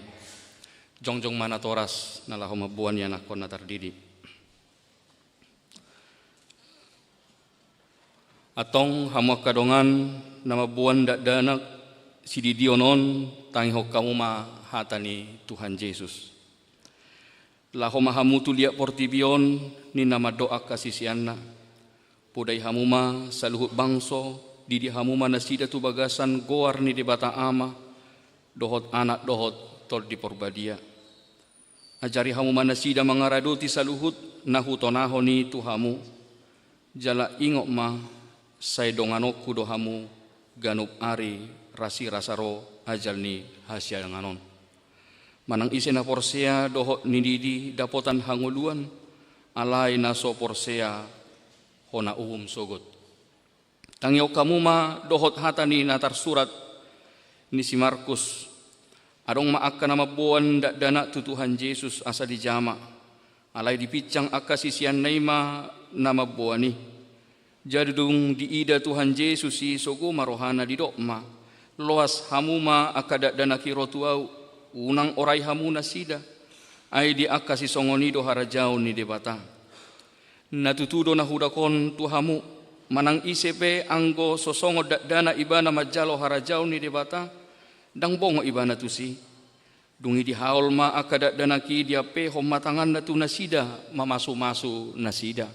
Jongjong mana toras nalah mabuan ya nakon natardidi. Atong hamuak kadongan nama buan dak danak sididionon tangi hokamuma hatani Tuhan Yesus. Lahoma hamu tu liak portibion ni nama doa kasisianna. Podai hamuma saluhut bangso didi hamuma nasida tu bagasan goar ni debata ama dohot anak dohot tol di porbadia. Ajari hamuma nasida mangaradoti saluhut nahutonaho ni tu hamu. Jala ingok ma sai donganoku dohamu ganup ari rasi rasaro ajal ni hasia nganon. Manang isena porsea dohot nididi dapotan hanguluan alai naso porsea hona sogot. Tangiok kamu ma dohot hatani natar surat ni si Markus. Adong maaka nama buan dak dana tu Tuhan Yesus asa di jama. Alai dipicang aka sisian naima nama buani. Jadung diida Tuhan Yesus si sogo marohana di dokma loas hamuma akadak dana kirotuau unang orai hamuna sida ai di akasi songoni do harajau ni debata natutudo na hudakon tu hamu manang isepe anggo sosongo dak dana ibana majalo harajau ni debata dang bongo ibana tu si dungi di haul ma akadak dana ki dia pe homatangan na tu nasida mamasu-masu nasida.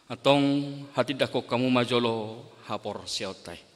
Atong hati dako kamu majolo hapor siautai.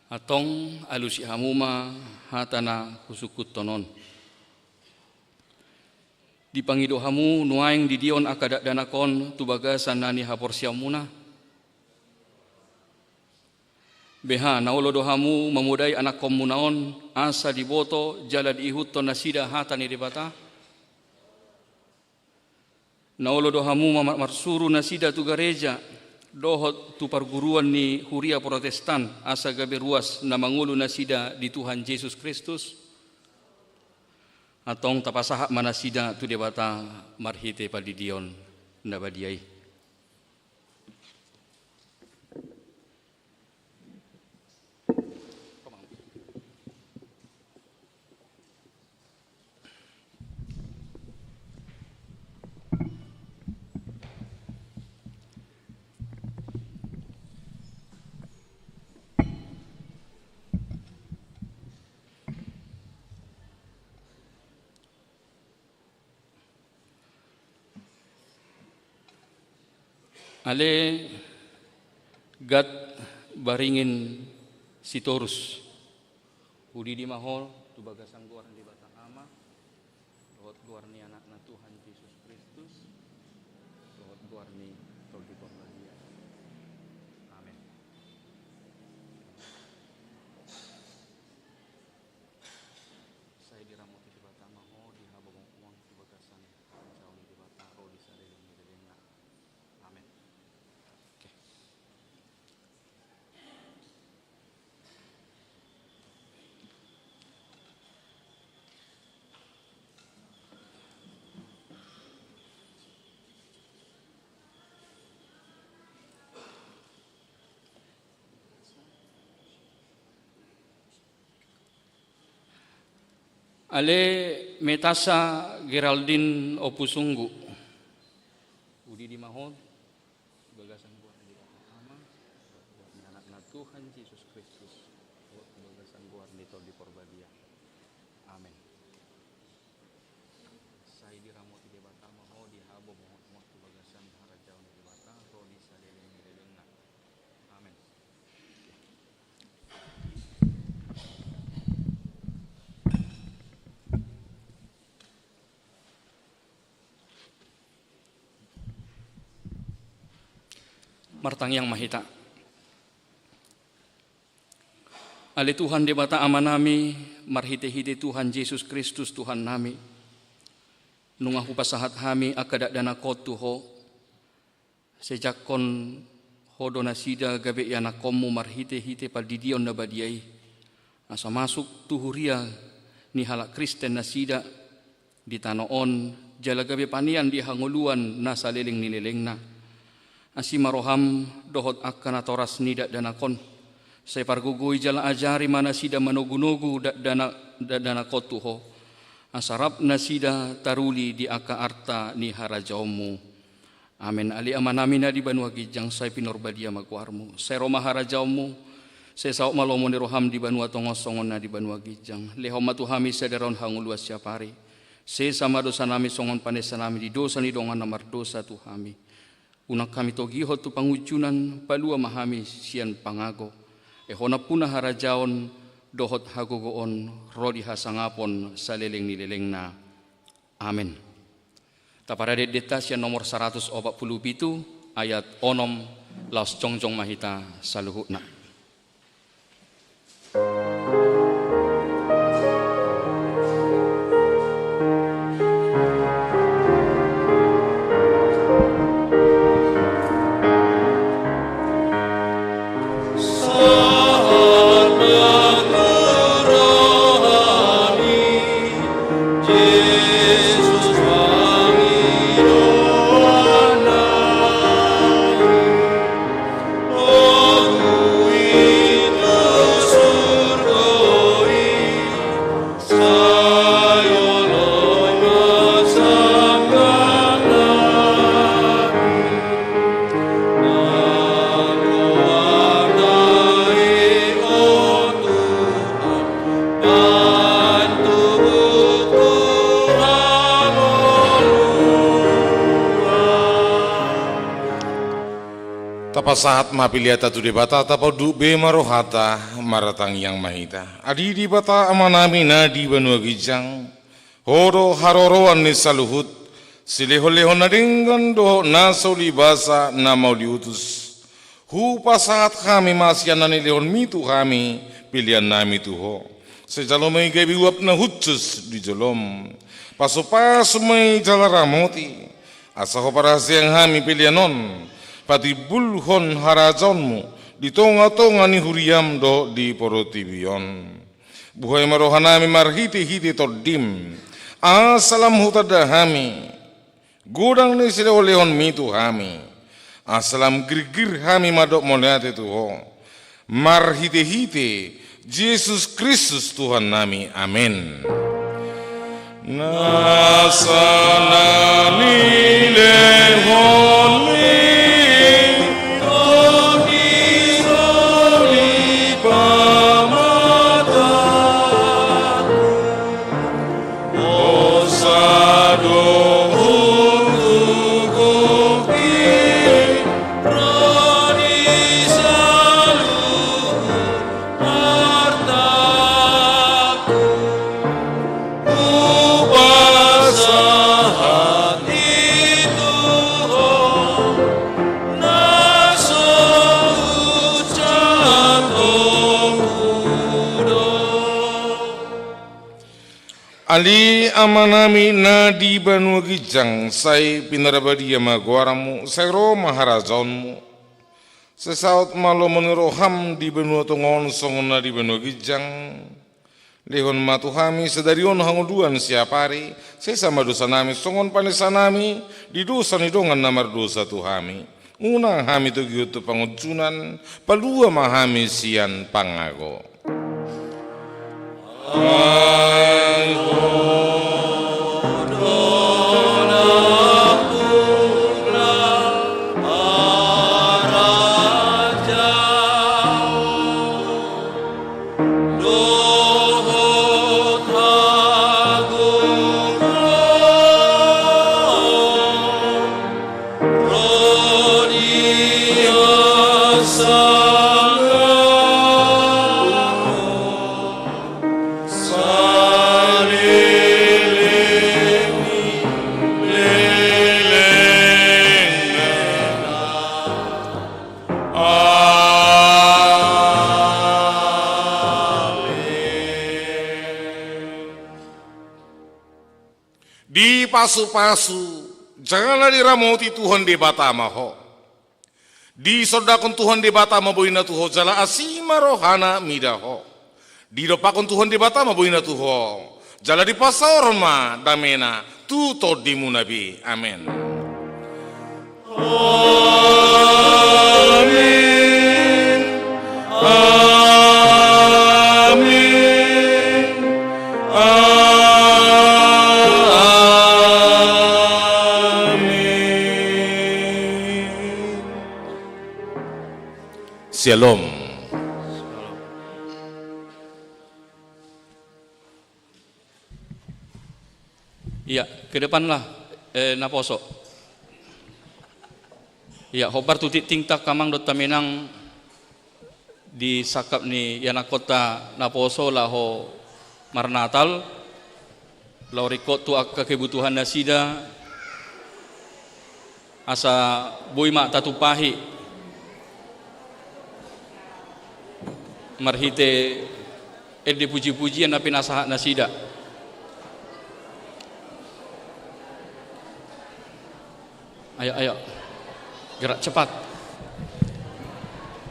Atong alusi hamuma hatana kusukut tonon. Dipangido hamu nuaing didion akadak danakon tubagasan nani hapor siamuna. Beha naolodo hamu memudai anak komunaon asa diboto jala diihutto nasida hatani debata. Naolodo hamu marsuru nasida tu gereja. Dohot tu perguruan ni Huria Protestan asa gabe ruas na mangulu nasida di Tuhan Yesus Kristus atong tapasahak manasida tu debata marhite padidion nabadiai Ale gat baringin sitorus. Udi di mahol tu bagasang guar di batang ama. Rohot guar ni anak na Tuhan Yesus Kristus. Rohot guar ni tol di pembadia. Amin. Saya diramuti di batang mahol di hababong uang di bagasang jauh di batang roh di salilin di lelena. Amin. Oke. Ale metasa Geraldine Opusunggu. Udi di mahod bagasan buat di ama buat anak na Tuhan Yesus Kristus buat bagasan buat di tol di Porbadia. Amin. Saya diramut di batang mahod di habo mohon bagasan harajau di batang roh di salilin lelena. Amin. Martang yang mahita. Ale Tuhan di bata ama nami, marhite-hite Tuhan Yesus Kristus Tuhan nami. Nungahu pasahat hami akadak dana kotuho. Sejak kon hodo nasida gabe yana komu marhite-hite paldidion na badiai. Asa masuk tuhuria ni halak Kristen nasida di tanoon jala gabe panian di hanguluan nasa leleng nilelengna. Asi maroham dohot akana toras nidak danakon. Saya pargugui jala ajari mana sida manogu-nogu dana kotuho. Asarap nasida taruli di aka arta ni harajaumu. Amin. Ali amanamina di Banua Gijang saya pinorbadia maguarmu. Saya roma harajaumu. Saya sauk malomo ni roham di Banua Tongosongon na di Banua Gijang. Lehoma tuhami sederon hanguluas siapari. Saya sama dosa nami songon panesa nami di dosa ni dongan namar dosa tuhami. Unak kami togiho tu pangujunan palua mahami sian pangago. Ehona punah harajaon dohot hagogoon rodi hasangapon saleleng nilelengna. Amin. Taparade detasian nomor 147 ayat onom laos jongjong mahita saluhutna. Saat mapiliata tu debata tapau du be marohata maratang yang mahita adi di bata amanamina di Banua Gijang horo haroroan ni saluhut silehon-lehon naringgan do nasoli basa na mau diutus hu pasahat kami masyan nani lehon mitu kami pilihan nami tuho sejalomai gabi uap na hutus di jolom paso-paso may jalaramoti asaho para siang kami pilihanon pati bulhon harajonmu di tonga-tonga ni huriam do di porotibion. Buhay marohanami marhiti-hiti todim. Asalam hutada hami. Gudang ni sila olehon mitu hami. Asalam girgir hami madok moliate tuho. Marhiti-hiti Yesus Kristus Tuhan nami. Amin. Nasanani lehon mi Ali amanami nadi banua gijang sai pinarabadia maguaramu sero maharajonmu sesaut malo meniroham di benua tongon songona di benua gijang lehon matuhami sedarion hanguduan siapari sesama dosa nami songon panesa nami di dosa nidongan namar dosa tuhami unang hami tu giutu pangujunan palua mahami sian pangago. Di pasu-pasu, janganlah diramoti Tuhan di batama ho. Di sodakon Tuhan di batama boina tuho jala asima rohana midaho. Di dopakon Tuhan di batama boina tuho jala di pasaron ma damena tuto di munabi. Amin. Amin. Amin. Shalom. Iya, ke depanlah naposo. Iya, hobar tutik tingtak kamang dot tamenang di sakap ni yana kota naposo laho marnatal lau rikot tu akka kebutuhan nasida asa boy mak tatupahi marhite edi puji-pujian api nasahat nasida. Ayo, gerak cepat,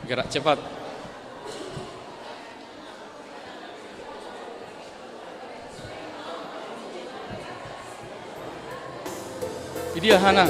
gerak cepat. Ini dia Hana.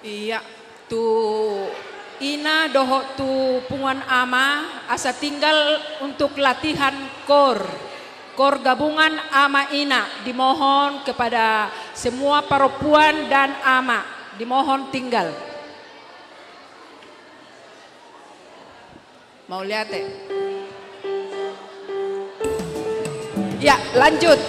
Iya, tu ina doho tu pungan ama asa tinggal untuk latihan kor gabungan ama ina. Dimohon kepada semua perempuan dan ama, dimohon tinggal. Mau lihat ya? Ya, lanjut.